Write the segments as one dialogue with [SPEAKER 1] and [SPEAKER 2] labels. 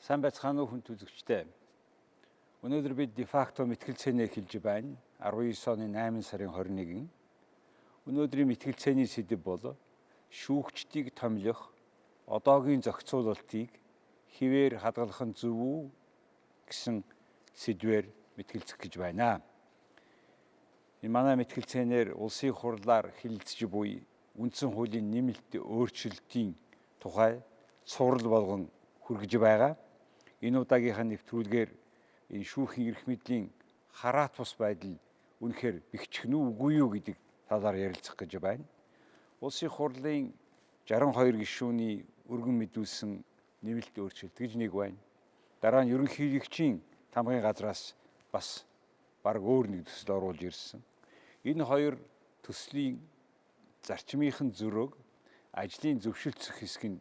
[SPEAKER 1] Сайн байцгаана уу хүн үзэгчдээ. Өнөөдөр бид DeFacto мэтгэлцээнээ эхэлж байна. 19 оны 8 сарын 21-нд. Өнөөдрийн мэтгэлцээний сэдэв бол шүүгчдийг томилох, одоогийн зохицуулалтыг хэвээр хадгалах нь зөв үү гэсэн сэдвээр мэтгэлцэх гэж байна. Энэ манай мэтгэлцээнээр улсын хурлаар хэлэлцэж буй үндсэн хуулийн нэмэлт өөрчлөлтийн тухай цуврал болгон хүргэж байгаа. Энэ удаагийнхаа нэвтрүүлгээр энэ шүүхийн эрх мэдлийн хараат бус байдал үнэхээр бэхжих нь үгүй юу гэдэг талаар ярилцах гэж байна. Улсын хурлын 62 гишүүний өргөн мэдүүлсэн нэмэлт өөрчлөлт гэж нэг байна. Дараа нь ерөнхийлөгчийн тамгын газраас бас баг өөр нэг төсөл оруулж ирсэн. Энэ хоёр төслийн зарчмынхын зөрөөг ажлын зөвшөлдсөх хэсэг нь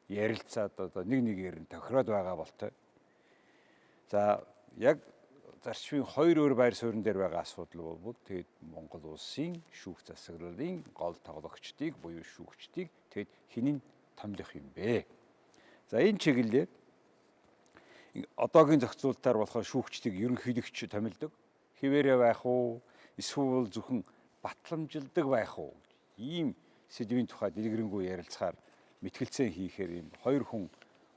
[SPEAKER 1] ярилцаад одоо нэгээр нь тохироод байгаа болтой. За яг зарчмын хоёр өөр байр суурин дээр байгаа асуудал бол тэгээд Монгол улсын шүүх засаглалын гол тоглогчдыг буюу шүүгчдийг тэгээд хинэн томилох юм бэ? За энэ чиглэлээр одоогийн зохицуулалтаар болохоор шүүгчдийг ерөнхийлөгч томилдог. Хэвээрээ байх уу? Эсвэл зөвхөн батламжилдаг байх уу? Ийм сэдвийн тухай дэлгэрэнгүй ярилцахаар мэтгэлцээн хийхээр ийм хоёр хүн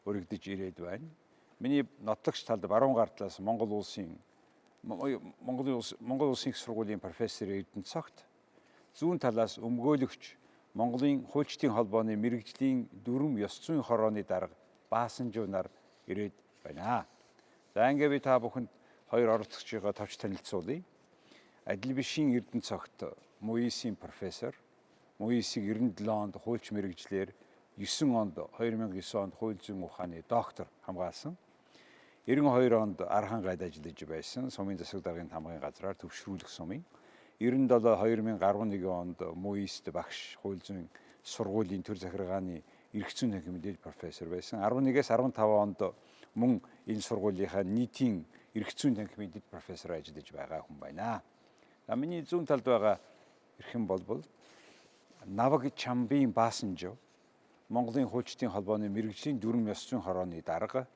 [SPEAKER 1] өргөдөж ирээд байна. Миний нотлогч талд баруун гар талаас Монгол улсын их сургуулийн профессор А.Эрдэнэцогт, зүүн талаас өмгөөлөгч Монголын хуульчдын холбооны Мэргэжлийн дүрэм ёс зүйн хорооны дарга Н.Баасанжав нар ирээд байна. За ингээ би та бүхэнд хоёр оролцогчийг товч танилцуулъя. Адил бишийн Эрдэнэцогт МУИС-ийн профессор, МУИС-ийг 97 онд хуульч мэргэжлэр 2009 онд хууль зүйн ухааны доктор хамгаалсан. 92 онд Архангайд ажиллаж байсан. Сумын засаг даргын тамгын газраар төвшрүүлэх сумын. 97-2011 онд МУИС-д багш хууль зүйн сургуулийн төр захиргааны эрх зүйн танхим мэдээлэл профессор байсан. 11-ээс 15 онд мөн энэ сургуулийнхаа нийтийн эрх зүйн танхим мэдээлэл профессор ажиллаж байгаа хүн байна. Миний зүүн талд байгаа эрхэм бол Наваг Чамбын Баасанжав, Монголын хуульчдын холбооны Мэргэжлийн дүрэм ёс зүйн хорооны дарга,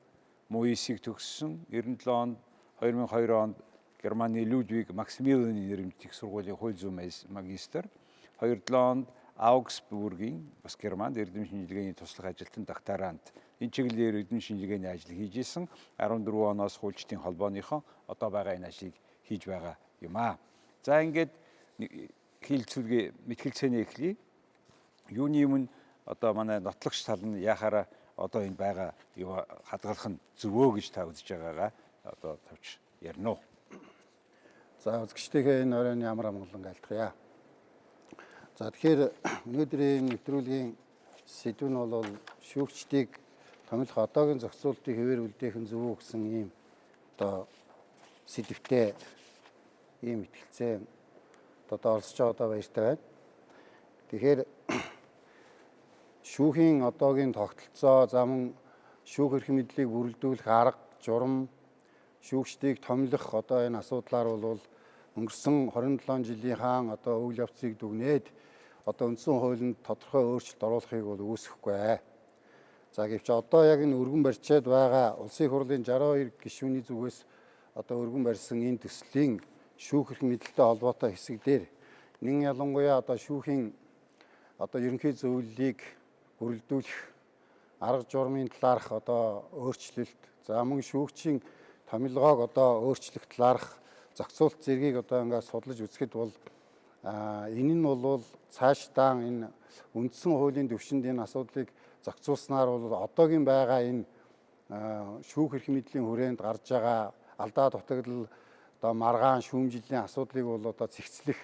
[SPEAKER 1] МУИС-ийг төгссөн 97 онд 2002 онд Германы Людвиг Максимилианы нэрмжлэх сургуулийн хууль зүйн магистр, 2007 онд Аугсбургийн бас Германд эрдэм шинжилгээний туслах ажилтан докторант энэ чиглэлээр эрдэм шинжилгээний ажил хийж исэн. 14 оноос хуульчдын холбооныхон одоо байгаа энэ ажлыг хийж байгаа юм аа. За ингээд хэлцүүлгээ мэтгэлцээний эхлэе. Юуны өмнө одоо манай нотлогч тал нь яхаараа одоо энэ байгаа юу хадгалах нь зөвөө гэж та үзэж байгаагаа одоо тавьж ярина уу.
[SPEAKER 2] За үзэгчдийнхээ энэ оройн ямар амгалан айлтгая. За тэгэхээр өнөөдрийн нэвтрүүлгийн сэдв нь бол шүүгчдийг томилох одоогийн зохицуулалтыг хэвээр үлдээх нь зөв үү гэсэн ийм одоо сэдвтэй ийм мэтгэлцээн одоо оролцож байгаа баяртай байна. Тэгэхээр шүүхийн одоогийн тогтолцоо, зам шүүх эрх мэдлийг бүрэлдүүлэх арга, журам, шүүгчдийг томилох одоо энэ асуудлаар бол өнгөрсөн 27 жилийнхаа одоо үйл явцыг дүгнээд одоо үндсэн хуулинд тодорхой өөрчлөлт оруулахыг бол үүсэхгүй. За гэвч одоо яг энэ өргөн барьчаад байгаа улсын хурлын 62 гишүүний зүгээс одоо өргөн барьсан энэ төслийн шүүх эрх мэдэлтэй холбоотой хэсэг дээр нэг ялангуяа одоо шүүхийн одоо ерөнхий зөвлөлийг бүрэлдүүлэх арга журмын талаарх одоо өөрчлөлт, за мөн шүүгчийн томилгоог одоо өөрчлөх талаарх зохицуулалт зэргийг одоо ингээд судлаж үзэхэд бол энэ нь бол цаашдаа энэ үндсэн хуулийн түвшинд энэ асуудлыг зохицуулснаар бол одоогийн байгаа энэ шүүх эрх мэдлийн хүрээнд гарч байгаа алдаа дутагдал одоо маргаан шүүмжлэлийн асуудлыг бол одоо зэгцлэх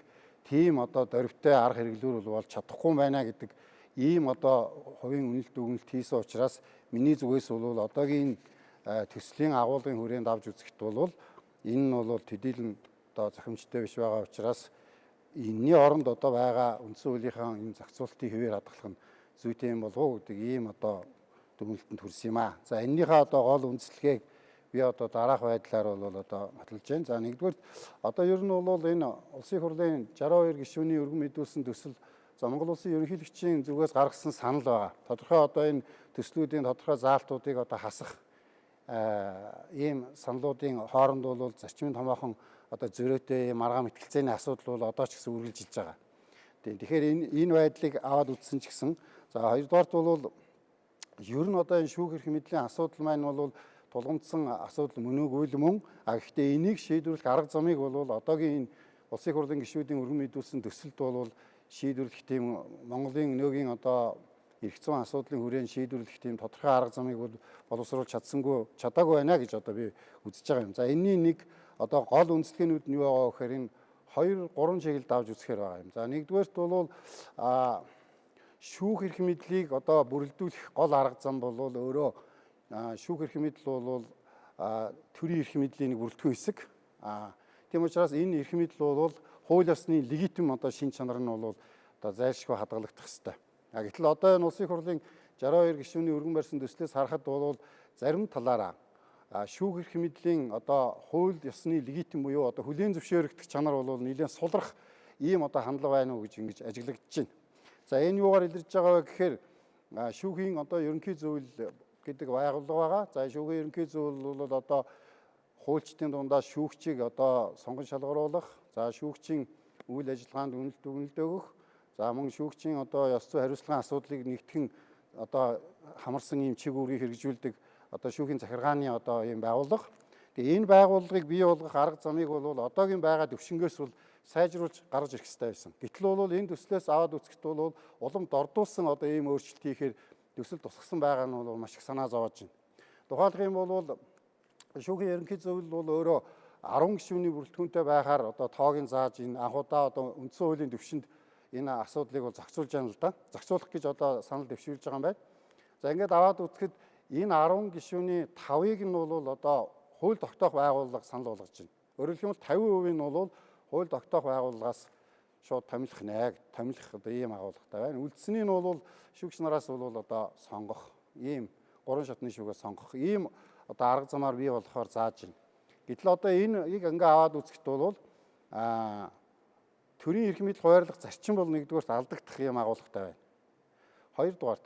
[SPEAKER 2] тийм одоо дөрвтэй арга хэрэглүүр бол чадахгүй байна гэдэг ийм одоо хувийн үнэлт дүгнэлт хийсэн учраас миний зүгээс бол одоогийн төслийн агуулгын хүрээнд авч үзэхэд бол энэ нь бол төдийлөн одоо зохимжтой биш байгаа учраас энэний оронд одоо байгаа үндсэн хуулийнхаа энэ зохицуулалтыг хэвээр хадгалах нь зүйтэй юм болов уу гэдэг ийм одоо дүгнэлтэнд хүрсэн юм аа. За энэнийхээ одоо гол үндслэгийг би одоо дараах байдлаар бол одоо баталж байна. За нэгдүгээр одоо ер нь бол энэ улсын хурлын 62 гишүүний өргөн мэдүүлсэн төсөл Монгол улсын ерөнхийлөгчийн зүгээс гаргасан санал байгаа. Тодорхой одоо энэ төслүүдийн тодорхой заалтуудыг одоо хасах ийм саналуудын хооронд бол зарчмын томоохон одоо зөрөөтэй маргаан мэтгэлцээний асуудал бол одоо ч гэсэн үргэлжилж байгаа. Тэгэхээр энэ байдлыг аваад үзсэн ч гэсэн за хоёрдугаарт бол ер нь одоо энэ шүүх эрх мэдлийн асуудал маань бол тулгамдсан асуудал мөн үгүй л мөн. Гэхдээ энийг шийдвэрлэх арга замыг бол одоогийн энэ улсын хурлын гишүүдийн өргөн мэдүүлсэн төсөлд бол шийдвэрлэх тийм Монголын нөөгийн одоо эрх зүйн асуудлын хүрээнд шийдвэрлэх тийм тодорхой арга замыг бол боловсруулж чадаагүй байна гэж одоо би үзэж байгаа юм. За энэний нэг одоо гол үндэслэгнүүд нь юу байгаа гэхээр энэ 2-3 чиглэлд авч үзэхээр байгаа юм. За нэгдүгээрт бол шүүх эрх мэдлийг одоо бүрэлдүүлэх гол арга зам бол өөрөө шүүх эрх мэдэл бол төрийн эрх мэдлийн нэг бүрэлдэхүүн хэсэг. Тийм учраас энэ эрх мэдэл бол хууль ёсны легитим одоо шин чанар нь бол одоо зайлшгүй хадгалагдах ёстой. Гэтэл одоо энэ улсын хурлын 62 гишүүний өргөн барьсан төслөөс харахад бол зарим талаараа шүүх эрх мэдлийн одоо хууль ёсны легитим буюу одоо хүлээн зөвшөөрөгдөх чанар бол нэлээд сулрах ийм одоо хандлага байна уу гэж ингэж ажиглагдаж байна. За энэ юугаар илэрж байгаа вэ гэхээр шүүхийн одоо ерөнхий зөвлөл гэдэг байгууллага байгаа. За шүүхийн ерөнхий зөвлөл бол одоо хуульчдын дундаа шүүгчийг одоо сонгон шалгаруулах, за шүүгчийн үйл ажиллагаанд үнэлт өгөх, за мөн шүүгчийн одоо ёс зүйн хариуцлагын асуудлыг нэгтгэн одоо хамарсан ийм чиг үүргийг хэрэгжүүлдэг одоо шүүхийн захиргааны одоо ийм байгууллага. Тэгээ энэ байгууллагыг бий болгох арга замыг бол одоогийн байгаа төвшингөөс бол сайжруулж гаргаж ирэх хэрэгтэй байсан. Гэтэл бол энэ төслөөс аваад үзэхэд бол уламд ордуулсан одоо ийм өөрчлөлт хийхээр төсөл тусгасан байгаа нь бол маш их санаа зовоож байна. Тухайлх юм бол шүүхийн ерөнхий зөвлөл бол өөрөө 10 гишүүний бүрэлдэхүүнтэй байхаар одоо тоог нь зааж энэ анхудаа одоо үндсэн хуулийн төвшөнд энэ асуудлыг бол зохицуулж байна л да. Зохицуулах гэж одоо санал дэвшүүлж байгаа юм байна. За ингээд аваад үзэхэд энэ 10 гишүүний 5-ыг нь бол одоо хууль тогтоох байгууллага санал болгож байна. Өөрөөр хэлбэл 50% нь бол хууль тогтоох байгууллагаас шууд томилох нэ, томилох одоо ийм агуулгатай байна. Үлдсэний нь бол шүүгч нараас бол одоо сонгох, ийм 3 шатны шүүгээс сонгох ийм одоо арга замаар бий болохоор зааж байна. Гэтэл одоо энийг ингээ аваад үзэхэд бол төрийн эрх мэдэл хуваарлах зарчим бол нэгдүгээрт алдагдах юм агуулгатай байна. Хоёрдугаарт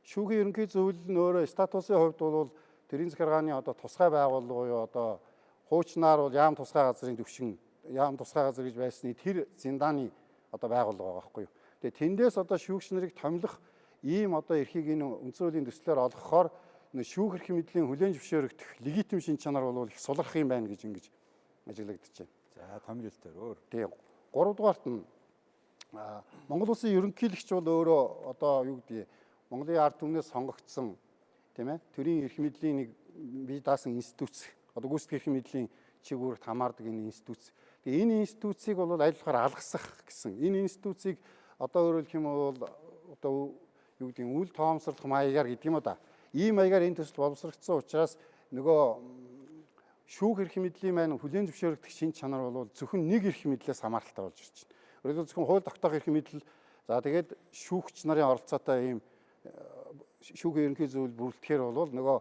[SPEAKER 2] шүүхийн ерөнхий зөвлөл нь өөрөө статусын хувьд бол төрийн захиргааны одоо тусгай байгууллага буюу одоо хуучнаар бол яам тусгай газрын төвшин, яам тусгай газар гэж байсны тэр зиндааны одоо байгууллага байгаа байхгүй юу. Тэгээ тэндээс одоо шүүгч нарыг томилох ийм одоо эрхийг энэ үндсэн хуулийн төслөөр олгохоор шүүх эрх мэдлийн хүлээн зөвшөөрөгдөх легитим шин чанар бол их сулрах юм байна гэж ингэж ажиглагдаж байна.
[SPEAKER 1] За томилолт төр өөр.
[SPEAKER 2] Тэгээ 3 дугаарт нь Монгол улсын ерөнхийлөгч бол өөрөө одоо юу гэдэг Монголын ард түмнээс сонгогдсон тийм ээ төрийн эрх мэдлийн нэг бие даасан институт одоо гүйцэтгэх эрх мэдлийн чиг үүрэгт хамаардаг энэ институт. Тэгээ энэ институцийг бол аль болохоор алгасах гэсэн. Энэ институцийг одоо өөрөөр хэлэх юм бол одоо юу гэдэг үйл тоомсорлох маягаар гэдэг юм да. Ийм маягаар энэ төсөл боловсрогдсон учраас нөгөө шүүх эрх мэдлийн маань хүлээн зөвшөөрөгдөх шин чанар бол зөвхөн нэг эрх мэдлээс хамааралтай болж ирж байна. Өөрөөр зөвхөн хууль тогтоох эрх мэдэл за тэгээд шүүгч нарын оролцоотой ийм шүүхийн ерөнхий зөвлөл бүрэлдэхээр бол нөгөө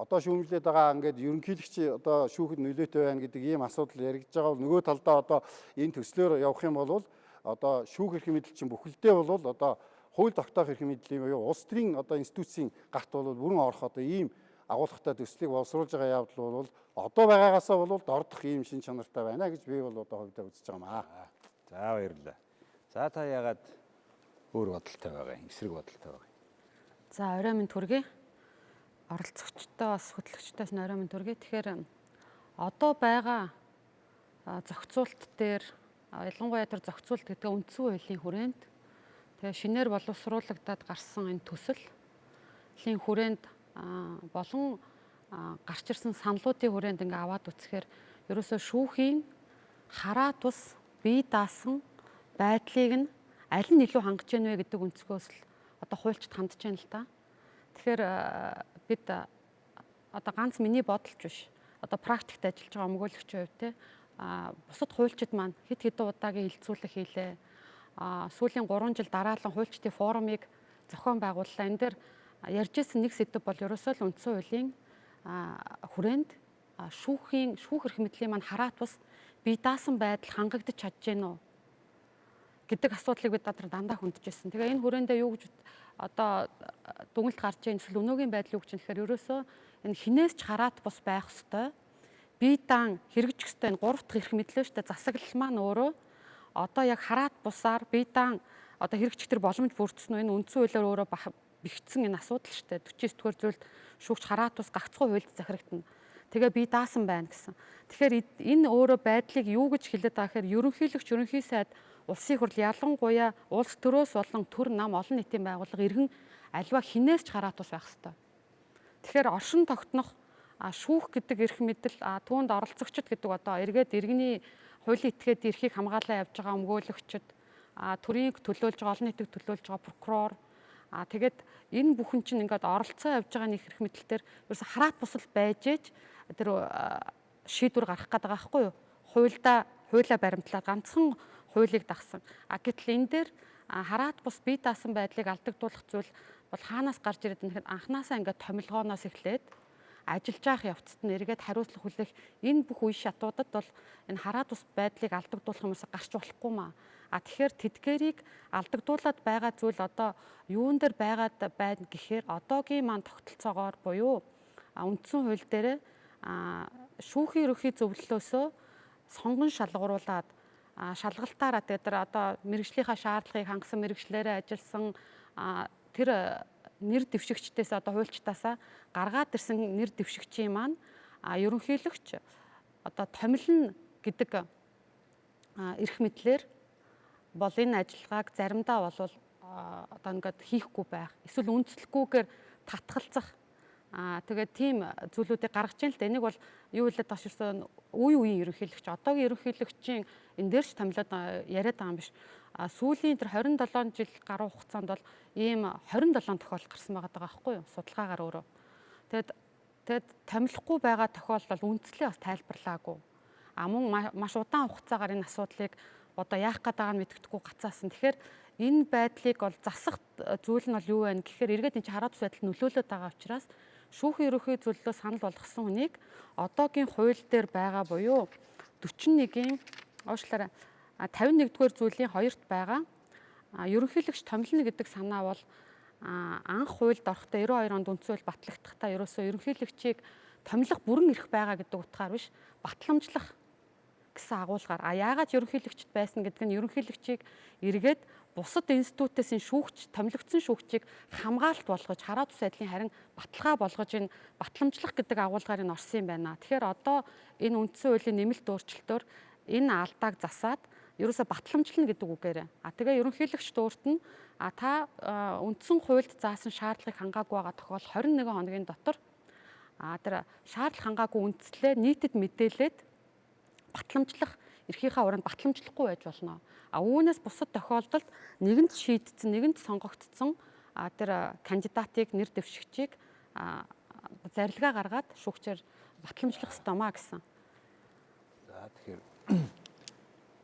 [SPEAKER 2] одоо шүүмжлээд байгаа ингээд ерөнхийлөгч одоо шүүхэд нөлөөтэй байна гэдэг ийм асуудал яригдж байгаа бол нөгөө талдаа одоо энэ төслөөр явах юм бол одоо шүүх эрх мэдэл чинь бүхэлдээ бол одоо хууль тогтоох эрх мэдлийн буюу улс төрийн одоо институцийн гарт бол бүрэн орох одоо ийм агуулгатай төслийг боловсруулж байгаа явдал бол одоо байгаагаасаа бол дордох ийм шин чанартай байна гэж би бол одоо хувьдаа үзэж байгаа юм аа.
[SPEAKER 1] За баярлалаа. За та яагаад өөр бодолтой байгаа юм? Эсрэг бодолтой байгаа юм?
[SPEAKER 3] За орой минь төргий. Оролцогчтой бас хөтлөгчдөөс нь орой минь төргий. Тэгэхээр одоо байгаа зохицуулалт дээр ялангуяа тэр зохицуулалт гэдэг үндсэн хуулийн хүрээнд тэгээ шинээр боловсруулагдаад гарсан энэ төсөлийн хүрээнд болон гарч ирсэн саналуудын хүрээнд ингээ аваад үзэхээр ерөөсөө шүүхийн хараа тус бие даасан байдлыг нь аль нь илүү хангаж яах вэ гэдэг өнцгөөс л одоо хуульчд хандж байна л да. Тэгэхээр бид одоо ганц миний бодолч биш. Одоо практикт ажиллаж байгаа өмгөөлөгчийн хувьд те бусад хуульчид маань хэд хэдэн удаагийн хилцүүлэг хийлээ. Сүүлийн 3 жил дараалан хуульчдын форумыг зохион байгууллаа. Энэ дээр ярьж ирсэн нэг сэдэв бол ерөөсөө л үндсэн хуулийн хүрээнд шүүх эрх мэдлийн маань хараа тус бие даасан байдал хангагдаж чадж гэнэ үү гэдэг асуудлыг бид дандаа хүндэж ирсэн. Тэгээ энэ хүрээндээ юу гэж одоо дүгнэлт гарч ийн эсвэл өнөөгийн байдал юу гэж нэхэр ерөөсөө энэ хинээс ч хараат бус байх ёстой. Бие даан хэрэгжих ёстой энэ 3 дахь эрх мэдлээ шүү дээ. Засаглал маань өөрөө одоо яг хараат бусаар бие даан одоо хэрэгжих төр боломж бүрдсэн нь энэ үндсэн хуулиар өөрөө бэхжсэн энэ асуудал шүү дээ. 49 дугаар зүйлд шүүгч хараат бус гагцхүү хуульд захирагдана. Тэгээ би даасан байна гэсэн. Тэгэхээр энэ өөрөө байдлыг юу гэж хэлээд байгаа гэхээр ерөнхийлөгч ерөнхий сайд улсын хурл ялангуяа улс төрөөс болон төр нам олон нийтийн байгууллага иргэн альва хинээс ч хараат бус байх ёстой. Тэгэхээр оршин тогтнох шүүх гэдэг эрх мэдэл түүнд оролцогчд гэдэг одоо эргээд иргэний хуулийн этгээд эрхийг хамгаалаа явж байгаа өмгөөлөгчд төрийг төлөөлж байгаа олон нийтийг төлөөлж байгаа прокурор тэгээд энэ бүхэн чинь ингээд оролцоо явж байгаа нэг эрх мэдэлтэр ерөөсө хараат бусал байж ээж тэр шийдвэр гаргах гэдэг байгаа байхгүй юу? Хуулиа баримтлаад ганцхан хуулийг дагсан. Гэтэл энэ дээр хараат бус бие даасан байдлыг алдагдуулах зүйл бол хаанаас гарч ирээд нэхэд анханасаа ингээд томилгооноос эхлээд ажиллаж явах явцад нь эргээд хариуцлага хүлээх энэ бүх үе шатуудад бол энэ хараат бус байдлыг алдагдуулах юмсаа гарч болохгүй маа. Тэгэхээр тэдгэрийг алдагдуулаад байгаа зүйл одоо юун дээр байгаад байна гэхээр одоогийн маань тогтолцоогоор буюу үндсэн хууль дээр шүүхийн ерөнхий зөвлөлөөсөө сонгон шалгууруулад шалгалтаараа тэр одоо мэргэжлийнхаа шаардлагыг хангасан мэргэжлээрээ ажилласан тэр нэр дэвшигчдээс одоо хуульчдаасаа гаргаад ирсэн нэр дэвшигчийн маань ерөнхийлөгч одоо томилно гэдэг эрх мэдлэр бол энэ ажиллагааг заримдаа бол одоо ингээд хийхгүй байх. Эсвэл үндэслэхгүйгээр татгалзах. Тэгээд тийм зүйлүүдийг гаргаж ийн л да. Энийг бол юу хэлээд байгаа ширсэн үе үеийн ерөнхийлөгч одоогийн ерөнхийлөгчийн энэ дээр ч томилоод яриад байгаа юм биш. Сүүлийн тэр 27 жил гаруй хугацаанд бол ийм 27 тохиолдол гарсан байгаа байхгүй юу? Судалгаагаар өөрөө. Тэгэд томилохгүй байгаа тохиолдол үндслээ бас тайлбарлаагүй. Мөн маш удаан хугацаагаар энэ асуудлыг одоо яах гээд байгааг нь мэддэхгүй гацаасан. Тэгэхээр энэ байдлыг бол засах зүйл нь бол юу вэ гэхээр эргээд энэ хараат ус байдал нөлөөлөд байгаа учраас шүүхийн ерөнхий зөвлөлөө санал болгосон хүнийг одоогийн хууль дээр байгаа буюу 41-ийн уушлаараа 51-р зүйлийн 2-т байгаа ерөнхийлөгч томилно гэдэг санаа бол анх хуульд орохдоо 92 онд үндсэн хууль батлагдахтаа ерөөсөө ерөнхийлөгчийг томилох бүрэн эрх байгаа гэдэг утгаар биш батламжлах гэсэн агуулгаар яагаад ерөнхийлөгчд байсан гэдэг нь ерөнхийлөгчийг эргээд бусад институтээс энэ шүүгч томилогдсон шүүгчийг хамгаалалт болгож хараат ус байдлын харин баталгаа болгож энэ батламжлах гэдэг агуулгаар нь орсон юм байна. Тэгэхээр одоо энэ үндсэн хуулийн нэмэлт өөрчлөлтөөр энэ алдааг засаад ерөөсө батламжлна гэдэг үгээрээ. Тэгээ ерөнхийлөгчд өөрт нь та үндсэн хуульд заасан шаардлагыг хангаагүй байгаа тохиол 21 хоногийн дотор тэр шаардлага хангаагүй үндслээ нийтэд мэдээлээд батламжлах эрхийнхаа уранд батламжлахгүй байж болно. Үүнээс бусад тохиолдолд нэгэнд шийдсэн, нэгэнд сонгогдсон тэр кандидатыг нэр дэвшигчийг зарилгаа гаргаад шүүгчээр батламжлах ёстой маа гэсэн.
[SPEAKER 1] За тэгэхээр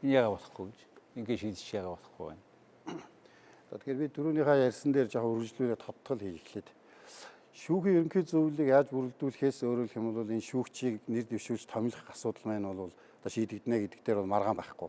[SPEAKER 1] энэ яагаад болохгүй гэж ингэ шийдэж яагаад болохгүй байна.
[SPEAKER 2] Тэгэхээр би түрүүнийхээ ярьсан дээр жоохон үргэлжлүүлээд тодтол хийх эхлээд шүүхийн ерөнхий зөвлөлийг яаж бүрэлдүүлэхээс өөрөөр хэлбэл энэ шүүгчийг нэр дэвшүүлж томилох асуудал маань бол одоо шийдэгдэнэ гэдэг дээр бол маргаан байхгүй.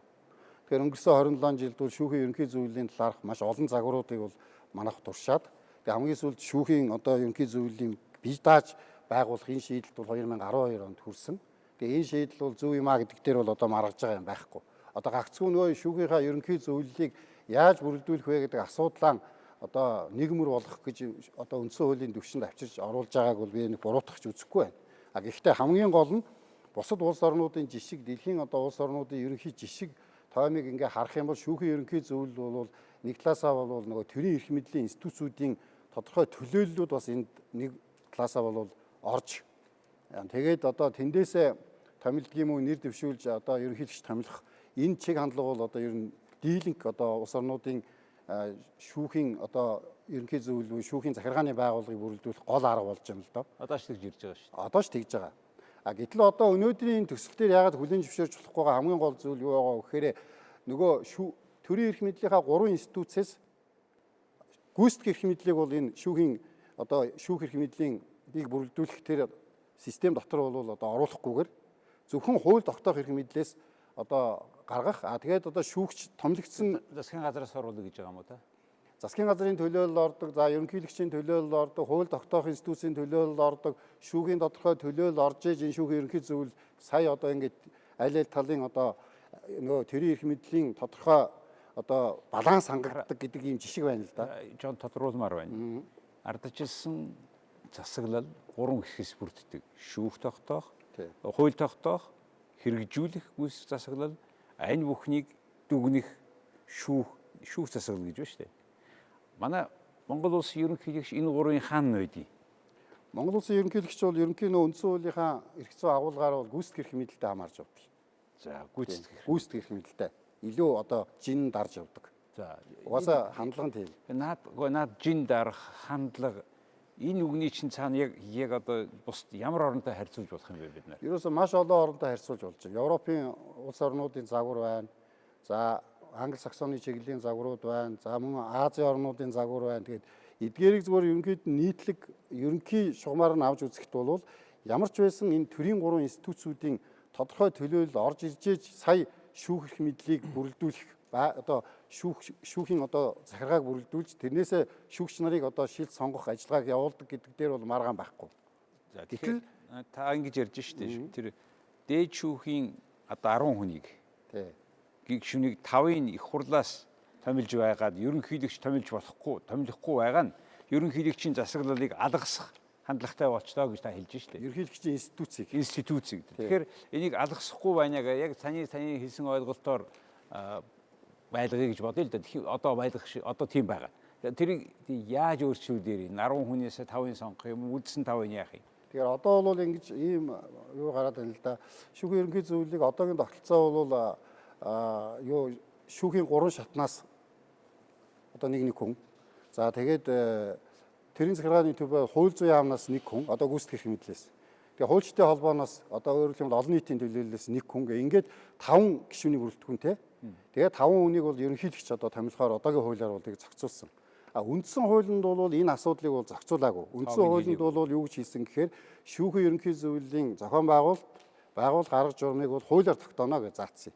[SPEAKER 2] Тэгэхээр өнгөрсөн 27 жилд бол шүүхийн ерөнхий зөвлөлийн талаарх маш олон загваруудыг бол манайх туршаад тэгээ хамгийн сүүлд шүүхийн одоо ерөнхий зөвлөлийн бие дааж байгуулах энэ шийдэлт бол 2012 онд хүрсэн. Тэгээ энэ шийдэл бол зөв юм а гэдэг дээр бол одоо маргаж байгаа юм байхгүй. Одоо гагцгүй нөгөө шүүхийнхаа ерөнхий зөвлөлийг яаж бүрэлдүүлэх вэ гэдэг асуудлаа одоо нийгмэр болгох гэж одоо үндсэн хуулийн төвшөнд авчирч оруулж байгааг бол би нэг буруутгахч үзэхгүй байна. Гэхдээ хамгийн гол нь бусад улс орнуудын жишг, дэлхийн одоо улс орнуудын ерөнхий жишг тоомыг ингээ харах юм бол шүүхийн ерөнхий зөвлөл бол нэг талаасаа бол нөгөө төрийн эрх мэдлийн институтсуудын тодорхой төлөөллүүд бас энд нэг талаасаа бол орж тэгээд одоо тэндээсээ томилдгийм үү нэр дэвшүүлж одоо ерөнхийлөгч томилох энэ чиг хандлага бол одоо ер нь дийлэнх одоо улс орнуудын шүүхийн одоо ерөнхий зөвлөл шүүхийн захиргааны байгууллагыг бүрэлдүүлэх гол арга болж байна л доо. Одоо ч тэгж ирж байгаа шүү дээ. Одоо ч тэгж байгаа. Гэтэл одоо өнөөдрийн төсөл дээр яагаад хүлээн зөвшөөрч болохгүй байгаа хамгийн гол зүйл юу байгаа вэ гэхээр нөгөө төрийн эрх мэдлийнхаа 3 институцээс гүйцэтгэх эрх мэдлийг бол энэ шүүхийн одоо шүүх эрх мэдлийн бийг бүрэлдүүлэх тэр систем дотор бол одоо оруулахгүйгээр зөвхөн хууль тогтоох эрх мэдлээс одоо гаргах тэгээд одоо шүүгч томилогдсон
[SPEAKER 1] засгийн газраас оруулах гэж байгаа юм уу та?
[SPEAKER 2] засгийн газрын төлөөлөл ордог, за ерөнхийлөгчийн төлөөлөл ордог, хууль тогтоох институтийн төлөөлөл ордог, шүүхийн тодорхой төлөөлөл орж иж энэ шүүхийн ерөнхий зөвлөл сая одоо ингээд аль талын одоо нөгөө тэрийн эрх мэдлийн тодорхой одоо баланс хангагддаг гэдэг ийм жишг байна л да.
[SPEAKER 1] Жон тодруулмаар байна. Ардчилсан засаглал 3 хэсгээс бүрддэг. Шүүх тогтоох, хууль тогтоох, хэрэгжүүлэх гүйцэтгэх засаглал, энэ бүхнийг дүгнэх шүүх засаглал гэж байна шүү дээ. Манай Монгол улсын ерөнхийлөгч энэ 3-ын хаана байдгийг.
[SPEAKER 2] Монгол улсын ерөнхийлөгч бол ерөнхийн үндсэн хуулийнхаа эрх зүйн агуулгаар бол гүйцэтгэх эрх мэдэлтэй хамаарж явдаг.
[SPEAKER 1] За
[SPEAKER 2] гүйцэтгэх эрх мэдэлтэй илүү одоо жин дарж явдаг.
[SPEAKER 1] За
[SPEAKER 2] угаасаа хандлага нь тийм.
[SPEAKER 1] Наад жин дарах хандлага энэ үгний чинь цаана яг одоо бус ямар оронтой харьцуулж болох юм бэ бид нар?
[SPEAKER 2] Ерөөсөө маш олон оронтой харьцуулж болж байна. Европын улс орнуудын загвар байна. За англи-саксоны чиглэлийн загварууд байна. За мөн Азийн орнуудын загвар байна. Тэгээд эдгээрийг зүгээр ерөнхийд нийтлэг ерөнхий шугамаар нь авч үзэхэд бол ямар ч байсан энэ төрийн 3 институцүүдийн тодорхой төлөөлөл орж ирж сая шүүх эрх мэдлийг бүрэлдүүлэх одоо шүүхийн одоо захиргааг бүрэлдүүлж тэрнээсээ шүүгч нарыг одоо шилд сонгох ажиллагааг явуулдаг гэдэг дээр бол маргаан байхгүй.
[SPEAKER 1] За тэгэхээр та ингэж ярьж штэ. Тэр дээд шүүхийн одоо 10 хүнийг гишүүнийг 5-ын их хурлаас томилж байгаад ерөнхийлөгч томилохгүй байгаа нь ерөнхийлөгчийн засаглалыг алгасах хандлагатай болчлоо гэж та хэлж штэ.
[SPEAKER 2] Ерөнхийлөгчийн институцийг.
[SPEAKER 1] Тэгэхээр энийг алгасахгүй байна яг таны хэлсэн ойлголтоор байлгая гэж бодъё л да. Одоо байлгах шиг одоо тийм байгаа. Тэрийг яаж өөрчлүүлээд 10 хүнээс 5-ын сонгох юм, үлдсэн 5-ын яах юм?
[SPEAKER 2] Тэгэхээр одоо бол ингэж ийм юу гараад байна л да. Шүүхийн ерөнхий зөвлөлийг одоогийн тогтолцоо бол шүүхийн 3 шатнаас одоо нэг хүн. За тэгээд тэрийн захиргааны төв хууль зүйн яамнаас нэг хүн одоо гүйцэтгэх эрх мэдлээс. Тэгээ хуульчдын холбооноос одоо өөрөөр хэлбэл олон нийтийн төлөөллөөс нэг хүн ингээд 5 гишүүнийг бүрэлдэхүүн те. Тэгээ 5 хүнийг бол ерөнхийлөгч одоо томилохоор одоогийн хуулиар бол тийг зохицуулсан. Үндсэн хуулинд бол энэ асуудлыг бол зохицуулаагүй. Үндсэн хуулинд бол юу гэж хэлсэн гэхээр шүүхийн ерөнхий зөвлөлийн зохион байгуулалт арга журмыг бол хуулиар тогтооно гэж заасан.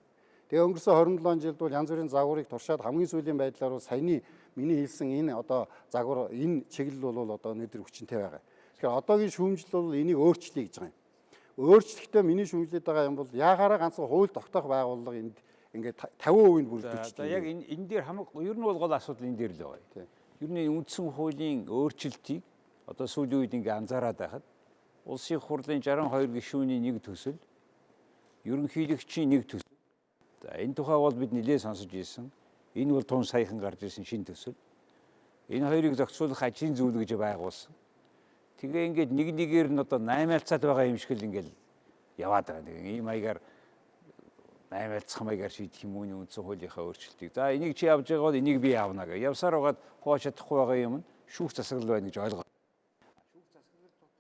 [SPEAKER 2] Тэгээ өнгөрсөн 27 жилд бол янз бүрийн загварыг туршаад хамгийн сүүлийн байдлаар бол саяны миний хэлсэн энэ одоо загвар энэ чиглэл бол одоо өнөөдөр хүчинтэй байгаа. Тэгэхээр одоогийн шүүмжил бол энийг өөрчлөе гэж байгаа юм. Өөрчлөхдөө миний шүүмжлээд байгаа юм бол яагаараа ганцхан хууль тогтоох байгууллага энд ингээд 50% бүрдүүлж.
[SPEAKER 1] За яг энэ дээр ер нь бол гол асуудал энэ дээр л байгаа. Ер нь үндсэн хуулийн өөрчлөлтийг одоо сүүлийн үед ингээд анзаараад байхад улсын хурлын 62 гишүүний нэг төсөл, ерөнхийлөгчийн нэг төсөл. За энэ тухай бол бид нэлээд сонсож ирсэн. Энэ бол тун саяхан гарч ирсэн шинэ төсөл. Энэ хоёрыг зохицуулах ажлын зөвлөл гэж байгуулсан. Тэгээ ингээд нэгээр нь одоо 8-aalцаад байгаа юм шиг л ингээд яваад байгаа. Нэг ийм маягаар 8-aalцах маягаар шийдэх юм уу үндсэн хуулийнхаа өөрчлөлтийг. За энийг чи явж байгаа бол энийг би явна гэх. Явсаар байгаад хувааж чадахгүй байгаа юм нь шүүх засаглал байна гэж ойлгоо. Шүүх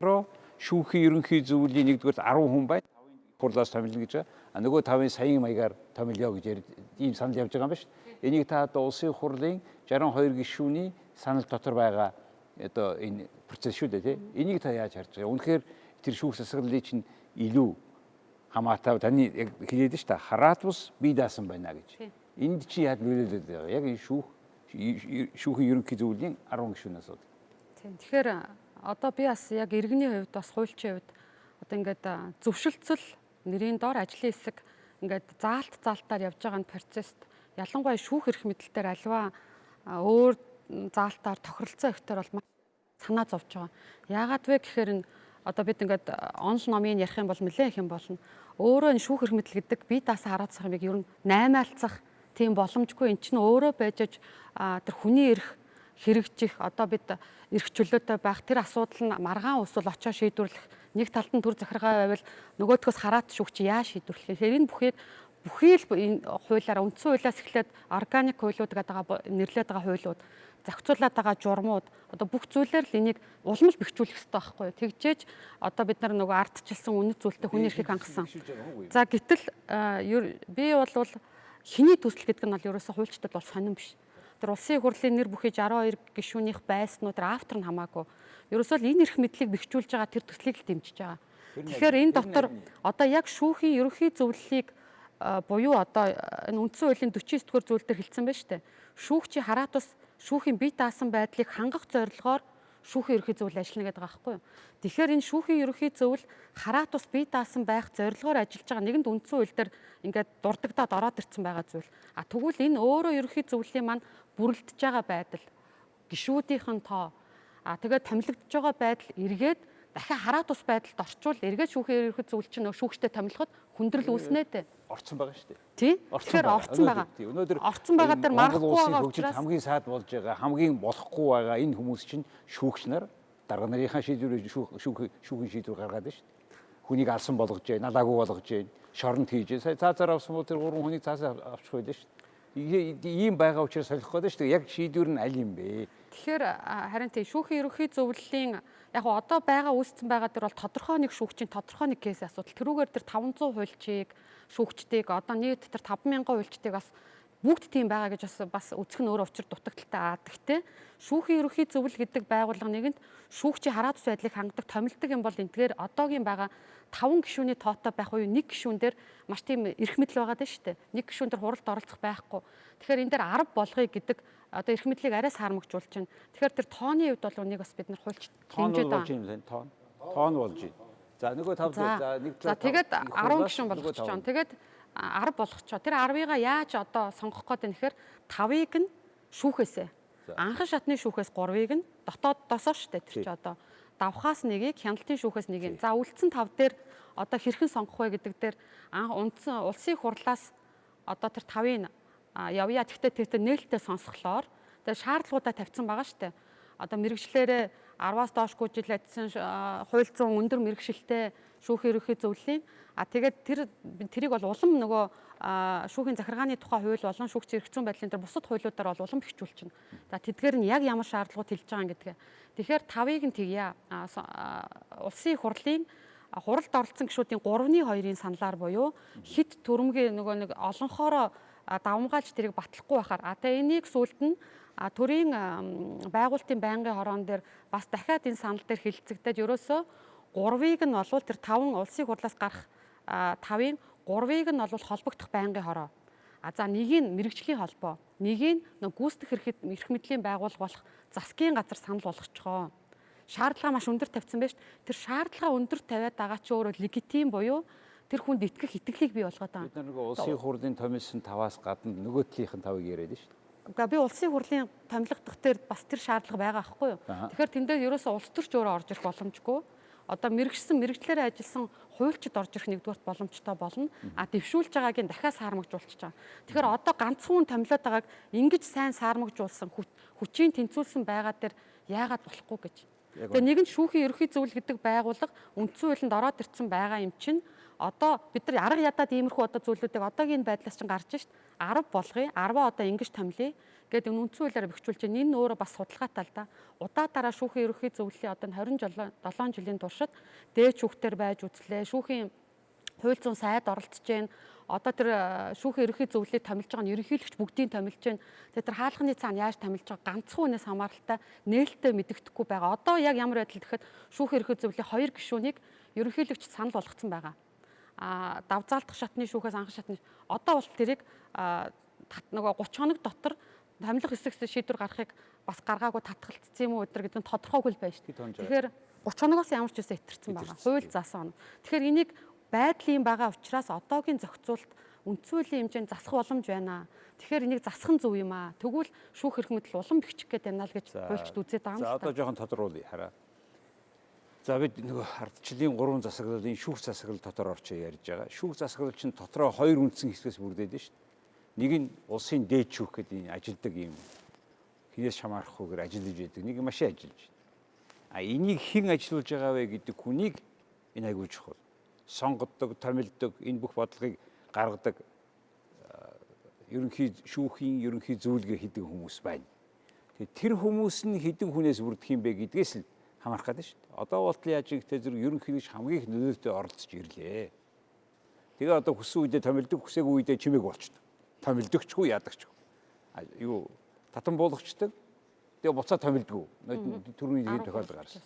[SPEAKER 1] засаглал шүүхийн ерөнхий зөвлөлийн 1-р 10 хүн байна. 5-ын хурлаас томилно гэж байгаа. Нөгөө 5-ын саяын маягаар томилё гэж ийм санал явж байгаа юм байна шүү дээ. Энийг та одоо улсын хурлын 62 гишүүний санал дотор байгаа одоо энэ процесс шүү дээ тий. Энийг та яаж харж байгаа? Үнэхээр тэр шүүх засаглалыг чинь илүү хамаатай таны яг хэлээд нь шүү дээ. Хараат бус бие даасан байна гэж. Энд чи яад нөлөөлөд байгаа? Яг энэ шүүхийн ерөнхий зөвлөлийн 10 гишүүнээс бол.
[SPEAKER 3] Тэгэхээр одоо би бас яг иргэний хувьд бас хуульчийн хувьд одоо ингээд зөвшөлтсөл нэрийн доор ажлын хэсэг ингээд заалтаар явж байгаа процесст ялангуяа шүүх эрх мэдэлтээр аливаа өөр заалтаар тохиролцоо ихтэй бол санаа зовж байгаа. Яагаад вэ гэхээр одоо бид ингээд онл номын ярих юм бол нэлээд их юм болно. Өөрөө энэ шүүх эрх мэдэл гэдэг бие даасан хараацах юмыг ер нь 8-aalцах тийм боломжгүй. Эн чинь өөрөө байж тэр хүний эрх хэрэгжих одоо бид эрх чөлөөтэй байх тэр асуудал нь маргаан усвал очоо шийдвэрлэх нэг талд нь төр захиргаа байвал нөгөөдгөөс хараат шүүгч яаж шийдвэрлэх. Тэгэхээр энэ бүхий л энэ хуулиараа үндсэн хуулиас эхлээд органик хуулиуд гэдэг нэрлээд байгаа хуулиуд зохицуулаад байгаа журмууд одоо бүх зүйлээр л энийг уламж бэхжүүлэх хэрэгтэй байхгүй юу. Тэгжээж одоо бид нар нөгөө ардчилсан үнэт зүйлтэй хүний эрхийг хангасан. За гэтэл би бол хиний төсөл гэдэг нь бол ерөөсөө хуульчдад бол сонирн биш. Тэр улсын хурлын нэр бүхий 62 гишүүнийх байснуу тэр автор нь хамаагүй. Ерөөсөө л энэ эрх мэдлийг бэхжүүлж байгаа тэр төслийг л дэмжиж байгаа. Тэгэхээр энэ дотор одоо яг шүүхийн ерөнхий зөвлөлийг буюу одоо энэ үндсэн хуулийн 49-р зүйл дээр хэлсэн байна шүү дээ. Шүүгчийн хараат ус шүүхийн бие даасан байдлыг хангах зорилгоор шүүхийн ерөнхий зөвлөл ажиллана гэдэг байгаа байхгүй юу. Тэгэхээр энэ шүүхийн ерөнхий зөвлөл хараа тус бие даасан байх зорилгоор ажиллаж байгаа нэгэнд үндсэн хууль дээр ингээд дурддагдаад ороод ирсэн байгаа зүйл. Тэгвэл энэ өөрөө ерөнхий зөвлөлийн маань бүрэлдэж байгаа байдал, гишүүдийн тоо, тэгээд томилогдож байгаа байдал эргээд дахиад хараа тус байдалд орчвол эргээд шүүхийн ерөнхий зөвлөл чинь шүүгчтэй томилоход хүндрэл үүснэ дээ.
[SPEAKER 1] Орцсон байгаа шүү дээ.
[SPEAKER 3] Тийм. Тэгэхээр орцсон байгаа.
[SPEAKER 1] Өнөөдөр
[SPEAKER 3] орцсон байгаа дээр марахгүй байгаа учраас
[SPEAKER 1] хамгийн сайд болж байгаа, хамгийн болохгүй байгаа энэ хүмүүс чинь шүүгч нар дарга нарынхаа шийдвэрээр шүүхийн шийдвэр гаргаад байна шүү дээ. Хүнийг алсан болгож байна, налаагүй болгож байна, шоронд хийж байна. Сая цаазаар авсан бол тэр 3 хүнийг цаасаа авчих байлаа шүү дээ. Ийм байгаа учраас солих гээд шүү дээ. Яг шийдвэр нь аль юм бэ?
[SPEAKER 3] Тэгэхээр харин тийм шүүхийн ерөнхий зөвлөлийн яг одоо байгаа үүссэн байгаа дээр бол тодорхой нэг шүүгчийн тодорхой нэг кейс асуудал. Тэрүүгээр тэр 500 хуульчийг, шүүгчдийг одоо нийт тэр 50000 хуульчдыг бас бүгд тийм байгаа гэж бас үзэх нь өөр учир дутагдaltaй. Гэхдээ шүүхийн ерөнхий зөвлөл гэдэг байгууллага нэгэнд шүүгчийн хараа тус байдлыг хангадаг, томилдог юм бол энэгээр одоогийн байгаа 5 гишүүний тоотой байх уу, нэг гишүүн дээр маш тийм эрх мэдэл байгаа даа шүү дээ. Нэг гишүүн дээр хуралд оролцох байхгүй. Тэгэхээр энэ дээр 10 болгоё гэдэг одоо эрх мэдлийг арай саармагжуулж байна. Тэгэхээр тэр тооны хувьд бол үнийг бас бид нар хуульч хэмжээд байгаа.
[SPEAKER 1] Тоон болж байна. За нөгөө 5 за нэг
[SPEAKER 3] за тэгээд 10 гишүүн болгочих жоо. Тэгээд 10 болгочихоо. Тэр 10-ыг яаж одоо сонгох гээд нэхэр 5-ыг нь шүүхээсээ. Анхан шатны шүүхээс 3-ыг нь дотооддоосоо штэ тэр чи одоо давхаас нэгийг, хяналтын шүүхээс нэгийг. За үлдсэн 5 дээр одоо хэрхэн сонгох вэ гэдэг дээр үндсэн улсын хурлаас одоо тэр 5-ыг явъя. Тэгтээ тэр нээлттэй сонсголоор тэр шаардлагуудаа тавьсан байгаа штэ. Одоо мэргэжлээрээ 10-аас доошгүй жил ажилласан хууль зүйн өндөр мэргэжилтэй шүүхийн ерөнхий зөвлөлийн тэгээд тэрийг бол улам нөгөө шүүхийн захиргааны тухай хууль болон шүүгчийн эрх зүйн байдлын дээр бусад хуулиудаар бол улам бэхжүүлчихнэ. За тэдгээр нь яг ямар шаардлагууд хэлж байгаа юм гэдгээ. Тэгэхээр 5-ыг нь тэгье. Улсын хурлын хуралд оролцсон гишүүдийн 3-2-ын саналаар буюу хэд төрөмгийн нөгөө нэг олонхоороо давмгаалж тэрийг батлахгүй байхаар тэгээ энийг сүлд нь төрийн байгуулалтын байнгын хороон дээр бас дахиад энэ санал дээр хэлэлцэгдээд ерөөсөө 3-ыг нь болвол тэр 5 улсын хурлаас гарах 5-ын 3-ыг нь болвол холбогдох байнгын хороо. За нэг нь мэргэжлийн холбоо, нэг нь гүйцэтгэх эрх мэдлийн байгууллага болох засгийн газар санал болгочихоо. Шаардлага маш өндөр тавьсан байж тэр шаардлага өндөр тавиад байгаа чи өөрөө легитим буюу тэр хүнд итгэх итгэлийг бий болгоод байгаа.
[SPEAKER 1] Бид нэг улсын хурлын томилсон 5-аас гадна нөгөө талынхын 5-ыг яриад шүү дээ.
[SPEAKER 3] Би улсын хурлын томилогдох дээр бас тэр шаардлага байгаа байхгүй юу. Тэгэхээр тэндээ ерөөсөө улс төрч өөрөө орж ирэх боломжгүй. Одоо мэргэжлээрээ ажилласан хуульчид орж ирэх нэгдүгээрт боломжтой болно. Дэвшүүлж байгааг нь дахиад саармагжуулчих чаа. Тэгэхээр одоо ганцхан томилоод байгааг ингэж сайн саармагжуулсан хүчийн тэнцвүүлсэн байгаа дээр яагаад болохгүй гэж. Тэгээ нэг нь шүүхийн ерөнхий зөвлөл гэдэг байгууллага үндсэн хуулинд ороод ирсэн байгаа юм чинь одоо бид нар арга ядаад иймэрхүү одоо зүйлүүдийг одоогийн байдлаас чинь гарч шít 10 болгоё 10 одоо ингэж томилъё гэдэг үндсэн хуулиараа бэхжүүлж байна. Энэ өөрөө бас судалгаатай л да. Удаа дараа шүүхийн ерөнхий зөвлөлийн одоо 27 жилийн туршид дээд шүүхтэр байж үзлээ. Шүүхийн хууль зүйн сайд оролцож байна. Одоо тэр шүүхийн ерөнхий зөвлөлийг томилж байгаа нь ерөнхийлөгч бүгдийг томилж байна. Тэгээ тэр хаалганы цаана яаж томилж байгаа ганцхан хүнээс хамааралтай нээлттэй мэдэгдэхгүй байгаа. Одоо яг ямар байдал гэхэд шүүхийн ерөнхий зөвлөлийн 2 гишүүнийг ерөнхийлөгч санал болгоцсон байгаа. Давзаалтах шатны шүүхээс анхан шатны одоо бол тэрийг нөгөө 30 хоног дотор томилох эсрэг шийдвэр гаргахыг бас гаргаагүй татгалцсан юм уу өдр гэдэг нь тодорхойгүй л байна шүү дээ. Тэгэхээр 30 хоногоос ямар ч үсэ итэрсэн байгаа. Хууль заасан. Тэгэхээр энийг байдлын байгаа учраас одоогийн зохицуулалт үндсэн хуулийн хэмжээнд засах боломж байна. Тэгэхээр энийг засах нь зөв юм аа. Тэгвэл шүүх эрх мэдэл улам бэхжих гээд байна л гэж хуульчд үзээд байгаа юм
[SPEAKER 1] л та. За одоо жоохон тодруулъя хараа. За бид нөгөө ардчлалын 3 засаглалын шүүх засаглал дотор орчоо ярьж байгаа. Шүүх засаглал чинь дотроо 2 үндсэн хэсгээс бүрдээд байна шүү дээ. Нэг нь улсын дээд шүүх гэдэг ажилдаг юм хинээс шамаарахгүйгээр ажиллаж байдаг. Нэг нь машин ажиллаж байна. Энийг хэн ажиллуулж байгаа вэ гэдэг хүнийг энэ айгуу чухал. Сонгодог, томилдог, энэ бүх бодлогыг гаргадаг ерөнхий шүүхийн ерөнхий зөвлөгөө хийдэг хүмүүс байна. Тэгэхээр тэр хүмүүс нь хэдэн хүнээс бүрдэх юм бэ гэдгээс л хамаарх гэдэг шүү дээ. Одоо болтол яаж ихтэй зэрэг ерөнхийлөгч хамгийн их нөлөөтэй оролцож ирлээ. Тэгээ одоо хүссэн үедээ томилдог, хүсээгүй үедээ чимээг болчдөг. Томилдогчгүй ядагчгүй. Юу татан буулгачдаг. Тэгээ буцаа томилдгүй. Төрийн нэг тохиолдол гарсан.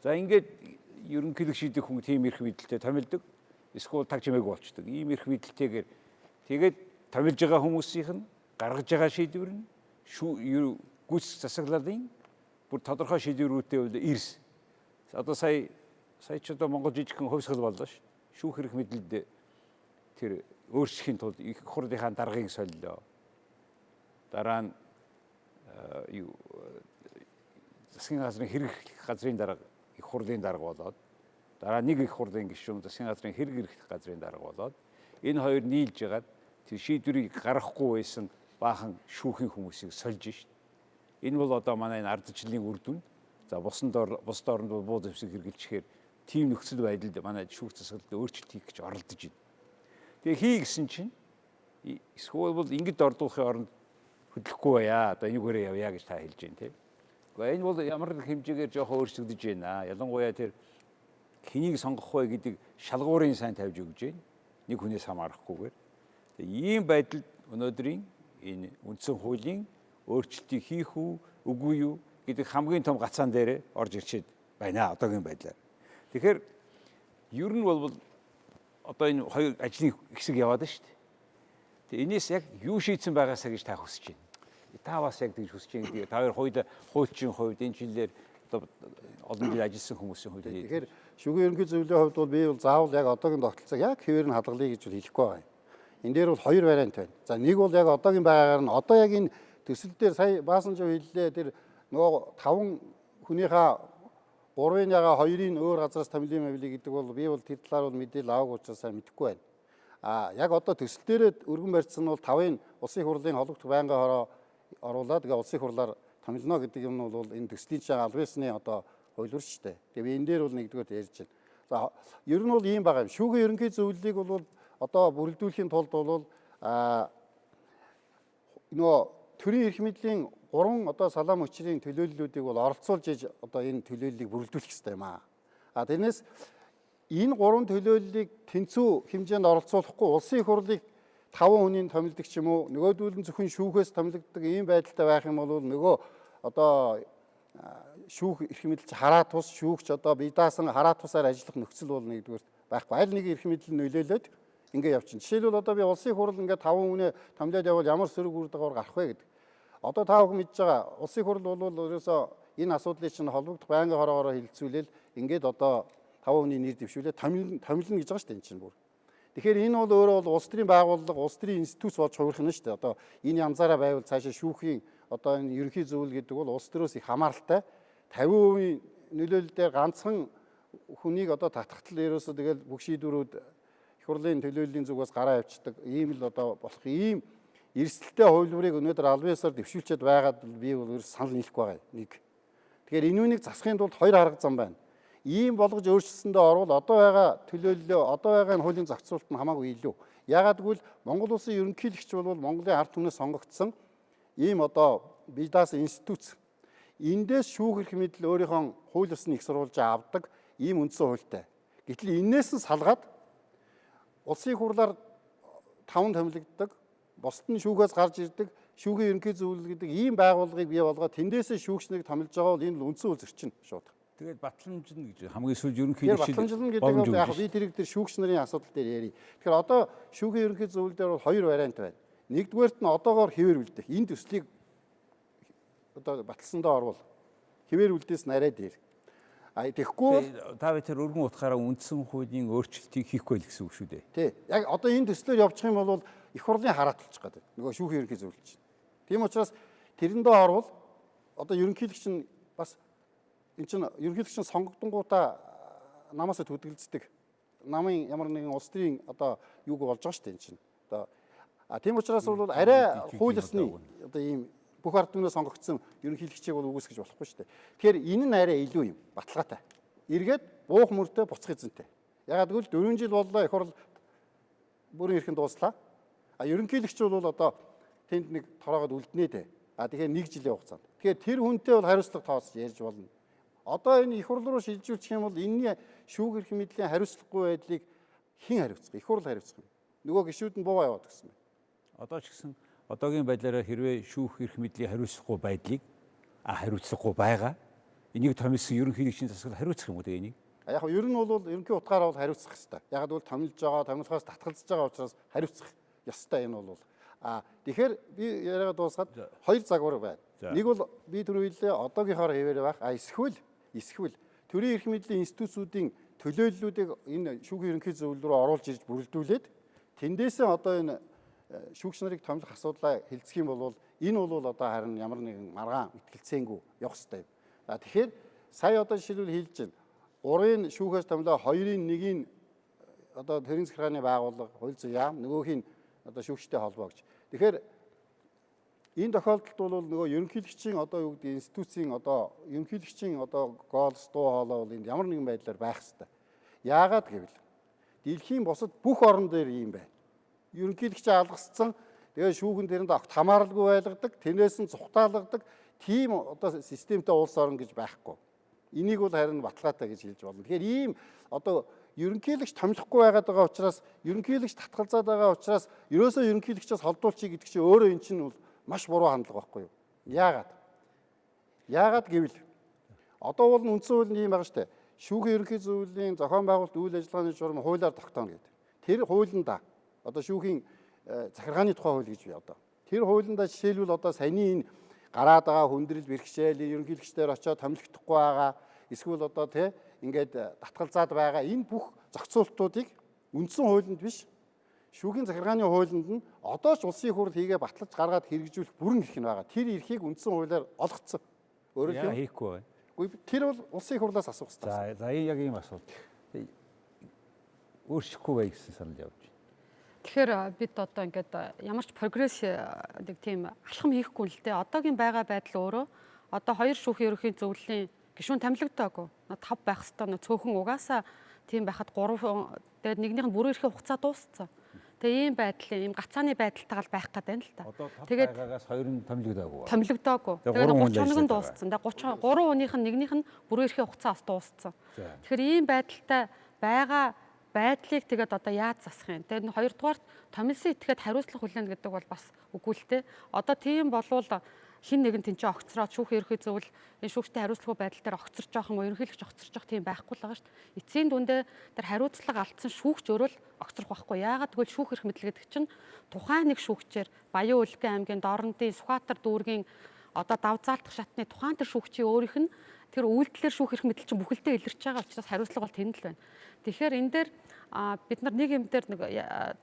[SPEAKER 1] За ингээд ерөнхийлөгч шийдэх хүн тийм эрх мэдэлтэй томилдог. Эсвэл таг чимээг болчдөг. Ийм эрх мэдэлтэйгээр тэгээд томилж байгаа хүмүүсийнх нь гаргаж байгаа шийдвэр нь гүйцэтгэх засаглалын бүр тодорхой шийдвэрүүдтэй бол эрс. Одоо сая ч одоо Монгол жижигхэн хувьсгал боллоо ш. Шүүх эрх мэдэлд тэр өөрчлөхийн тулд их хурлынхаа даргыг солилоо. Дараа нь засгийн газрын хэрэг газрын дарга их хурлын дарга болоод дараа нэг их хурлын гишүүн засгийн газрын хэрэг эрх газрын дарга болоод энэ хоёр нийлж ягаад тэр шийдвэрийг гаргахгүй байсан баахан шүүхийн хүмүүсийг сольж шít. Энэ бол одоо манай энэ ардчлалын үр дүн. За бусад оронд бол буу зэвсэг хэрэгжилчихээр тийм нөхцөл байдалд манай шүүх засаглалд өөрчлөлт хийх гэж оролдож байна. Тэгээ хий гэсэн чинь эсвэл бол ингэд ордуулахын оронд хөдлөхгүй байя. Одоо энийгээрээ явъя гэж та хэлж байна тийм. Гэхдээ энэ бол ямар нэг хэмжээгээр жоохон өөрчлөгдөж байна. Ялангуяа тэр хэнийг сонгох вэ гэдэг шалгуурын сайн тавьж өгж байна. Нэг хүнээс хамаарахгүйгээр. Тэгээ ийм байдалд өнөөдрийн энэ үндсэн хуулийн өөрчлөлтийг хийх үү, үгүй юу гэдэг хамгийн том гацаан дээр орж ирчээд байна одоогийн байдлаар. Тэгэхээр ер нь бол одоо энэ хоёр ажлын хэсэг яваад байна шүү дээ. Тэгээ энэс яг юу шийдсэн байгаасаа гэж та хүсэж байна. Та бас яг тэгж хүсэж байгаа гэдэг. Та хоёр хуульчийн хувьд энэ жилээр одоо олон жил ажилласан хүмүүсийн хувьд.
[SPEAKER 2] Тэгэхээр шүүхийн ерөнхий зөвлөлийн хувьд бол би бол заавал яг одоогийн тогтолцоог яг хэвээр нь хадгалъя гэж хэлэхгүй байгаа юм. Энэ дээр бол хоёр вариант байна. За нэг бол яг одоогийн байгаагаар нь одоо яг энэ төсөл дээр сая Баасанжав хэллээ тэр нөгөө 5 хүнийхээ 3-ын яга 2-ын өөр газраас томилын мавлий гэдэг бол би бол тэр талаар бол мэдээлэл аваагүй учраас сайн мэдэхгүй байна. Яг одоо төсөл дээрээ өргөн барьсан бол 5-ын улсын хурлын холбогдох байнгын хороо оруулаад тэгээ улсын хурлаар томилно гэдэг юм бол энэ төслийн чинь аль биесны одоо хуулиур шүү дээ. Тэгээ би энэ дээр бол нэгдүгээр ярьж байна. За ер нь бол ийм байгаа юм. Шүүхийн ерөнхий зөвлөлийг бол одоо бүрэлдүүлэхийн тулд бол нөгөө төрийн эрх мэдлийн 3 одоо салаам өчрийн төлөөллүүдийг бол оролцуулж иж одоо энэ төлөөллийг бүрэлдүүлэх хэрэгтэй юм аа. Тэрнээс энэ 3 төлөөллийг тэнцүү хэмжээнд оролцуулахгүй улсын их хурлыг 5 хүнийг томилдог ч юм уу нөгөөдүүл нь зөвхөн шүүхээс томилогддог ийм байдалтай байх юм бол нөгөө одоо шүүх эрх мэдэлч хараа тус шүүгч одоо бие даасан хараа тусаар ажиллах нөхцөл бол нэгдүгээр байхгүй. Аль нэг эрх мэдэл нөлөөлөд ингээ явчихна. Жишээлбэл одоо би улсын хурал ингээ 5 хүнээ томилоод явал ямар сөрөг үр дагавар гарах вэ гэдэг. Одоо та бүхэн мэдж байгаа улсын хурал бол ерөөсөө энэ асуудлыг чинь холбогдох байнгын хороогоор хилцүүлэл ингээд одоо 5 хүний нэр дэвшүүлээд томилно гэж байгаа шүү дээ энэ чинь бүр. Тэгэхээр энэ бол өөрөө бол улс төрийн байгууллага, улс төрийн институт болж хувирах нь шүү дээ. Одоо энэ янзаараа байвал цаашаа шүүхийн одоо энэ ерөнхий зөвлөл гэдэг бол улс төрөөс их хамааралтай 50% нөлөөлөл дээр ганцхан хүнийг одоо татхтал ерөөсөө тэгэл бүх шийдвэрүүд их хурлын төлөөллийн зүгээс гараа явцдаг ийм л одоо болох ийм эрсдэлтэй хувилбарыг өнөөдөр аль биесээр дэвшүүлчихэд байгаад би бол ерөөс санал нийлэхгүй байгаа нэг. Тэгэхээр энэ үнийг засахын тулд хоёр арга зам байна. Ийм болгож өөрчлөсөндөө орвол одоо байгаа төлөөллөө одоо байгаа энэ хуулийн зохицуулалт нь хамаагүй илүү. Ягаад гэвэл Монгол улсын ерөнхийлөгч бол Монголын ард түмнээс сонгогдсон ийм одоо бие даасан институт. Эндээс шүүх эрх мэдэл өөрийнхөө хууль ёсны их сурвалжаа авдаг ийм үндсэн хуультай. Гэтэл энээс нь салгаад улсын хурлаар 5 томилогддог, бусд нь шүүхээс гарч ирдэг, шүүхийн ерөнхий зөвлөл гэдэг ийм байгууллагыг бий болгоод тэндээсээ шүүгчнийг томилж байгаа бол энэ л үндсэн үйл зөрчин шууд.
[SPEAKER 1] Тэгээд батламжна гэж хамгийн сүүл ерөнхийлөгч
[SPEAKER 2] батламжлна гэдэг нь яг би тэрийг тэр шүүгч нарын асуудал дээр ярий. Тэгэхээр одоо шүүхийн ерөнхий зөвлөл дээр бол хоёр вариант байна. Нэгдүгээрт нь одоогоор хэвээр үлдэх. Энэ төслийг одоо баталсандаа орвол хэвээр үлдээс нарай дээр. Тэгэхгүй
[SPEAKER 1] та бид тэр өргөн утгаараа үндсэн хуулийн өөрчлөлтийг хийхгүй л гэсэн үг шүү дээ.
[SPEAKER 2] Тий. Яг одоо энэ төслөөр явчих юм бол их хурлын харааталчих гэдэг. Нөгөө шүүхийн ерөнхий зөвлөлч. Тийм учраас тэрэндээ орвол одоо ерөнхийлөгч нь бас энэ чинь ерөнхийлөгч нь сонгогдонгуудаа намаасаа төдөлцдөг. Намын ямар нэгэн улс төрийн одоо юуг болж байгаа шүү дээ энэ чинь. Одоо тийм учраас бол арай хууль ёсны одоо ийм бүх ард түмнээ сонгогдсон ерөнхийлөгчийг бол үгүйсгэж болохгүй шүү дээ. Тэгэхээр энэ нь арай илүү юм баталгаатай. Эргээд буух мөртөө буцах эзэнтэй. Ягаад гэвэл 4 жил боллоо их хурл бүрэн эрхэнд дууслаа. Ерөнхийлөгч бол одоо тэнд нэг тороогод үлднэ дээ. Тэгэхээр 1 жилийн хугацаанд. Тэгэхээр тэр хүнтэй бол хариуцлага тооцож ярьж болно. Одоо энэ их хурл руу шилжүүлчих юм бол энэний шүүх эрх мэдлийн хариуцлагагүй байдлыг хэн хариуцах? Их хурл хариуцах юм. Нөгөө гишүүд нь буугаа яваад гэсэн юм.
[SPEAKER 1] Одоо ч гэсэн одоогийн байдлаараа хэрвээ шүүх эрх мэдлийн хариуцлагагүй байдлыг хариуцлагагүй байгаа энийг томилсон ерөнхийлөгчийн засаг хариуцах юм уу тэгээ энийг?
[SPEAKER 2] Яг нь ер нь бол ерөнхий утгаараа бол хариуцах хэрэгтэй. Яг нь томилж байгаа, томилохоос татгалзаж байгаа учраас хариуцах ёстой энэ бол. Тэгэхээр би яриагаа дуусгаад хоёр загвар байна. Нэг бол би түрүү хэллээ одоогийнхоор хэвээр байх. Эсвэл төрийн эрх мэдлийн институтсуудын төлөөллүүдийг энэ шүүхийн ерөнхий зөвлөл рүү оруулж ирж бүрэлдүүлээд тэндээсээ одоо энэ шүүгч нарыг томилох асуудлаа хэлцэх юм бол энэ бол одоо харин ямар нэгэн маргаан мэтгэлцээнгүй явах хэрэгтэй. Тэгэхээр сая одоо жишээлбэл хэлж байна. 3-ын шүүхээс томилоо 2-ын 1-ийн одоо төрийн захиргааны байгууллага, хууль зүйн яам, нөгөөх нь одоо шүүгчтэй холбоо гэж. Тэгэхээр энэ тохиолдолд бол нөгөө ерөнхийлөгчийн одоо юу гэдэг институцийн одоо ерөнхийлөгчийн одоо голс дуу хоолой бол энд ямар нэгэн байдлаар байх хэрэгтэй. Яагаад гэвэл дэлхийн бусад бүх орн дээр ийм байна. Ерөнхийлөгчөө алгасцсан тэгээ шүүхэн тэрэнд огт хамааралгүй байлгадаг, тэрнээс нь цухтаалгадаг тийм одоо системтэй улс орн гэж байхгүй. Энийг бол харин баталгаатай гэж хэлж болно. Тэгэхээр ийм одоо ерөнхийлөгч томилохгүй байгаад байгаа учраас ерөнхийлөгч татгалзаад байгаа учраас ерөөсөө ерөнхийлөгчөөс холдуулчих гэдэг чинь өөрөө эн чинь бол маш буруу хандлага байхгүй юу? Яагаад гэвэл одоо бол үндсэн хууль нь юм байгаа штэ. Шүүхийн ерөнхий зөвлөлийн зохион байгуулалт үйл ажиллагааны журам хуулиар тогтооно гэдэг. Тэр хуулиндаа одоо шүүхийн захиргааны тухай хууль гэж би одоо. Тэр хуулиндаа жишээлбэл одоо саяны энэ гараад байгаа хүндрэл бэрхшээл ерөнхийлөгчдөр очоод томилогдохгүй байгаа эсвэл одоо тий ингээд татгалзаад байгаа энэ бүх зохицуултуудыг үндсэн хуулинд биш шүүхийн захиргааны хуулинд нь одоо ч улсын хурл хийгээ батлаж гаргаад хэрэгжүүлэх бүрэн эрх нь байгаа. Тэр эрхийг үндсэн хуулиар олгоцсон. Өөрөөр хэлбэл
[SPEAKER 1] хийхгүй байна.
[SPEAKER 2] Тэр бол улсын хурлаас асуух хэрэгтэй.
[SPEAKER 1] За яг ийм асуудал. Өөрчлөхгүй бай гэсэн санал явж байна.
[SPEAKER 3] Тэгэхээр бид одоо ингээд ямар ч прогресс нэг тийм алхам хийхгүй л дээ. Одоогийн байгаа байдал өөрөө одоо 2 шүүхийн ерөнхий зөвлөлийн гишүүн томилогдоогүй. 5 байх хэвээр цөөхөн угаасаа тийм байхад 3 тэгээд нэгнийх нь бүрэн эрхийн хугацаа дууссан. Тэгээ ийм байдлын ийм гацааны байдалтайгаар байх гээд байна л та.
[SPEAKER 1] Тэгээд байгаагаас 2 нь томилогдоогүй.
[SPEAKER 3] Томилогдоогүй. Тэгээд 30 хоног нь дууссан. Тэгээд 3 хүнийх нь нэгнийх нь бүрэн эрхийн хугацаа бас дууссан. Тэгэхээр ийм байдалтай байгаа байдлыг тэгээд одоо яаж засах юм? Тэгээд хоёрдугаарт томилсон этгээд хариуцлага хүлээнэ гэдэг бол бас үгүй л те. Одоо тийм болвол хин нэгэн тэнцээ огцроод шүүхийн ерөнхий зөвлөл энэ шүүгчтэй хариуцлагагүй байдал дээр огцорч явах юм уу? Ерөнхийлөгч огцорч явах тийм байхгүй л байгаа шүү дээ. Эцсийн дүндээ тэр хариуцлага алдсан шүүгч өөрөө л огцрох байхгүй. Яагаад гэвэл шүүх эрх мэдэл гэдэг чинь тухайн нэг шүүгчээр Баян Улгийн аймгийн Дорнодын Сүхбаатар дүүргийн одоо давзаалтах шатны тухайн тэр шүүгчийн өөрийнх нь тэр үйлдэлээр шүүх эрх мэдэл чинь бүхэлдээ илэрч байгаа учраас хариуцлага бол тэнд л байна. Тэгэхээр энэ дээр бид нар нэг юм дээр нэг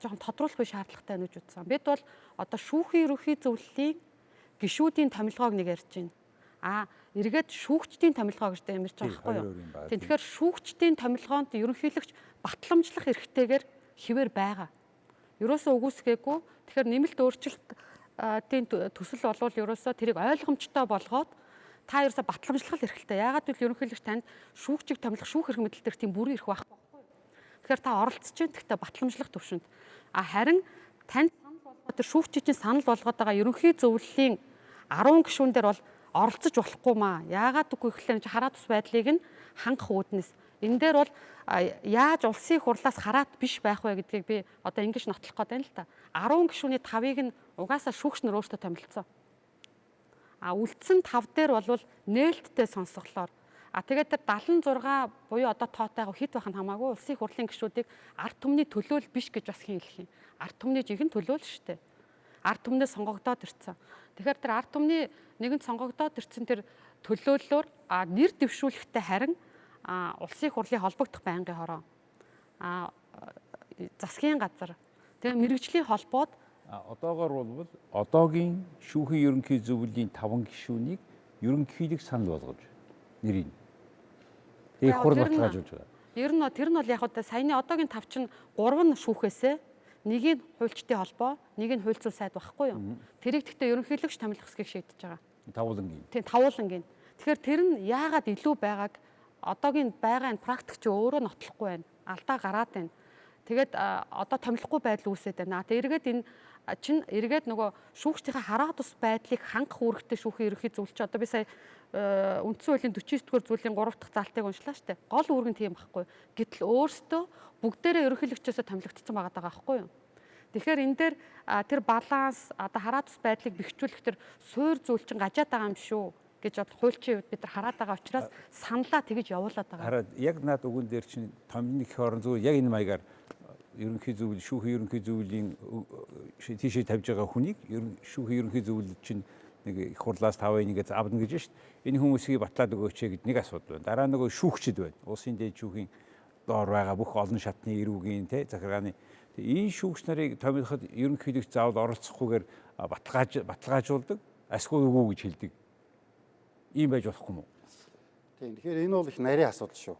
[SPEAKER 3] жоохон тодруулахгүй шаардлагатай байна гэж үзсэн. Бид бол одоо шүүхийн ерөнхий зөвлөлийн гишүүдийн томилгоог нэг ярьж байна. Эргээд шүүгчдийн томилгоо гэж ямарч байгаа байхгүй юу? Тэгэхээр шүүгчдийн томилгоонд ерөнхийлөгч батламжлах эрхтэйгээр хэвээр байгаа. Ерөөсөө үгүйсгээгүй. Тэгэхээр нэмэлт өөрчлөлтийн төсөл болвол ерөөсөө тэрийг ойлгомжтой болгоод та ерөөсөө батламжлах эрхтэй. Яагаад гэвэл ерөнхийлөгч танд шүүгчийг томилох шүүх эрх мэдэл дээр тийм бүрэн эрх байхгүй. Тэгэхээр та оролцож чинь гэхдээ батламжлах төвшөнд. Харин танд санал болгоод тэр шүүгчийн санал болгоод байгаа ерөнхий зөвлөлийн 10 гишүүн дээр бол оролцож болохгүй маа. Яагаад үгүй гэхлээр хараа тус байдлыг нь хангах үүднээс. Энэ дээр бол яаж улсын хурлаас хараат биш байх вэ гэдгийг би одоо ингэж нотлох гээд байна л та. 10 гишүүний 5-ыг нь угаасаа шүүгч нар өөртөө томилцсон. Үлдсэн 5 дээр бол нээлттэй сонсголоор тэгээд тэр 76 буюу одоо тоотойгоо хэд байх нь хамаагүй улсын хурлын гишүүдийг ард түмний төлөөл биш гэж бас хэлэх юм. Ард түмний жихэн төлөөл шүү дээ. Ард түмнээ сонгогдоод ирсэн. Тэгэхээр тэр ард түмний нэгэн сонгогдоод ирсэн тэр төлөөллөөр нэр дэвшүүлэхтэй харин улсын хурлын холбогдох байнгын хороо засгийн газар тэгээ мэргэжлийн холбоод
[SPEAKER 1] одоогоор бол одоогийн шүүхийн ерөнхий зөвлөлийн 5 гишүүнийг ерөнхийлөг санал болгож нэрийг их хурл баталгаажуулж байгаа.
[SPEAKER 3] Ер нь тэр нь бол яг одоо саяны одоогийн 5 чинь 3 нь шүүхээсээ нэг нь хуульчдын холбоо, нэг нь хууль зүйн сайд байхгүй юу? Тэрийг гэхдээ ерөнхийлөгч томилох хэсгийг шийдэж байгаа.
[SPEAKER 1] Тавуулангийн.
[SPEAKER 3] Тийм, тавуулангийн. Тэгэхээр тэр нь яагаад илүү байгааг одоогийн байгаа энэ практик чи өөрөө нотлохгүй байна. Алдаа гараад байна. Тэгээд одоо томилохгүй байдал үүсээд байна. Тэгээд эргээд энэ чинь эргээд нөгөө шүүгчдийн хараа тус байдлыг хангах үүрэгтэй шүүхийн ерөнхий зөвлөлч одоо би сая үндсэн хуулийн 49-р зүйлийн 3 дахь заалтыг уншлаа штэ. Гол үүрэг нь тийм байхгүй. Гэтэл өөрсдөө бүгдээрээ ерөнхийлөгчөөсөө томилогдсон байгаа байхгүй юу? Тэгэхээр энэ дээр тэр баланс одоо хараа тус байдлыг бэхжүүлэх тэр суур зүйлчин гажаад байгаа юм шүү гэж бод хуульчийн үед бид нар хараад байгаа учраас саналаа тэгж явуулаад байгаа.
[SPEAKER 1] Хараад яг наад үгэн дээр чинь томилох орон зүгээр яг энэ маягаар ерөнхий зөвлөл шүүхийн ерөнхий зөвлөлийн тийшээ тавьж байгаа хүнийг шүүхийн ерөнхий зөвлөл чинь нэг их хурлаас 5-1 гэж авна гэж шүү дээ. Энэ хүмүүсийг батлаад өгөөч гэд нэг асуудал байна. Дараа нөгөө шүүгчд байна. Улсын дээд шүүхийн доор байгаа бүх олон шатны эрүүгийн захиргааны энэ шүүгч нарыг томилоход ерөнхийлөгч заавал оролцохгүйгээр баталгаажуулдаг, асгүй үгүй гэж хэлдэг. Ийм байж болохгүй мүү?
[SPEAKER 2] Тийм. Тэгэхээр энэ бол их нарийн асуудал шүү.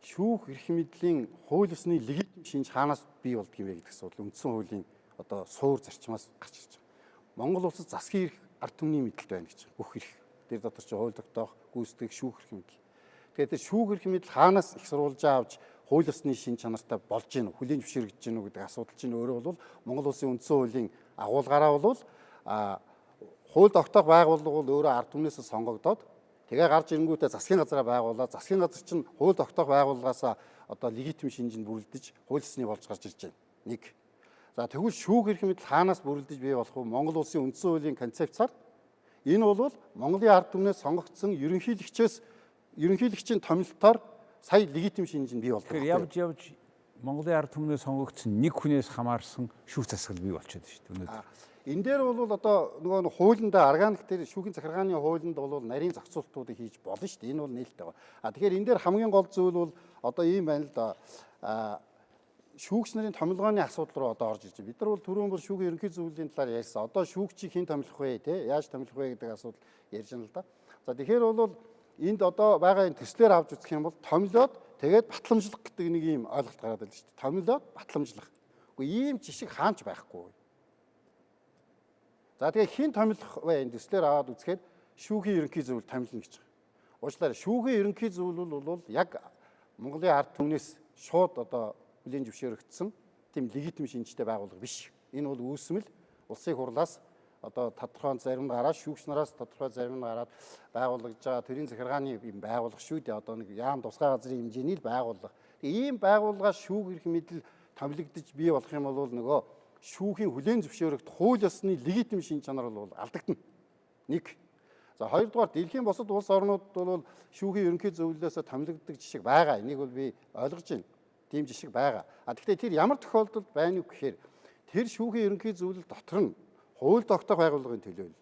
[SPEAKER 2] Шүүх эрх мэдлийн хууль ёсны легитим шинж хаанаас бий болдг юм бэ гэдэг асуудал үндсэн хуулийн одоо суур зарчмаас гарч ирж байгаа. Монгол улсад засгийн эрх ард түмний мэдэлд байна гэж байгаа. Бүх эрх. Тэр дотор ч хууль тогтоох, гүйцэтгэх шүүх эрх мэдэл. Тэгэхээр тэр шүүх эрх мэдэл хаанаас их сурвалжаа авч хууль ёсны шинж чанартай болж гин үү, хүлээн зөвшөөрөгдөж гин үү гэдэг асуудал чинь өөрөө бол Монгол улсын үндсэн хуулийн агуулгаараа бол хууль тогтоох байгууллага бол өөрөө ард түмнээс сонгогдоод тэгээ гарч ирэнгүүтээ засгийн газараа байгуулаад засгийн газар чинь хууль тогтоох байгууллагаас одоо легитим шинжинд бүрэлдэж хууль ёсны болж гарч ирж байна. Нэг. За тэгвэл шүүх эрх мэдэл хаанаас бүрэлдэж бий болох вэ? Монгол улсын үндсэн хуулийн концепцаар энэ бол Монголын ард түмнээс сонгогдсон ерөнхийлөгчийн томилолтоор сая легитим шинж нь бий болдог.
[SPEAKER 1] Тэгэхээр явж Монголын ард түмнээс сонгогдсон нэг хүнээс хамаарсан шүүх засаглал бий болчиход шүү дээ.
[SPEAKER 2] Энэ дээр бол одоо нөгөө хуулиндаа органик тэр шүүхийн захиргааны хуулинд бол нарийн зохицуулалтуудыг хийж болно шүү дээ. Энэ бол нээлттэй байна. Тэгэхээр энэ дээр хамгийн гол зүйл бол одоо ийм байна л да. Шүүгч нарын томилгооны асуудал руу одоо орж ирж байна. Бид нар бол түрүүн бол шүүхийн ерөнхий зөвлөлийн талаар ярьсан. Одоо шүүгчийг хэн томилох вэ те? Яаж томилох вэ гэдэг асуудал ярьж байна л да. За тэгэхээр бол энд одоо байгаа энэ төслөөр авч үзэх юм бол томилоод тэгээд батламжлах гэдэг нэг ийм ойлголт гараад байна шүү дээ. Томилоод батламжлах. Үгүй ийм жишг хаанч байхгүй. За тэгээ хэн томилох вэ? Энэ төслөөр аваад үзэхээр шүүхийн ерөнхий зөвлөл томилно гэж байгаа. Уучлаарай, шүүхийн ерөнхий зөвлөл бол яг Монголын ард түмнээс шууд одоо хүлээн зөвшөөрөгдсөн тийм легитим шинжтэй байгууллага биш. Энэ бол үүсмэл улсын хурлаас одоо тодорхой зарим гараад шүүгч нараас тодорхой зарим гараад байгуулагдж байгаа төрийн захиргааны юм байгууллага шүү дээ. Одоо нэг яам тусгай газрын хэмжээний л байгууллага. Ийм байгууллагаас шүүх эрх мэдэл томилогдож бий болох юм бол нөгөө шүүхийн хүлээн зөвшөөрөгдөх хууль ёсны легитим шинж чанар бол алдагдана. Нэг. За хоёрдугаар дэлхийн бусад улс орнууд бол шүүхийн ерөнхий зөвлөлөөс томилогддог жишг байгаа. Энийг бол би ойлгож байна. Тийм жишг байгаа. Гэхдээ тэр ямар тохиолдолд байна уу гэхээр тэр шүүхийн ерөнхий зөвлөл дотор нь хууль тогтоох байгууллагын төлөөлөл,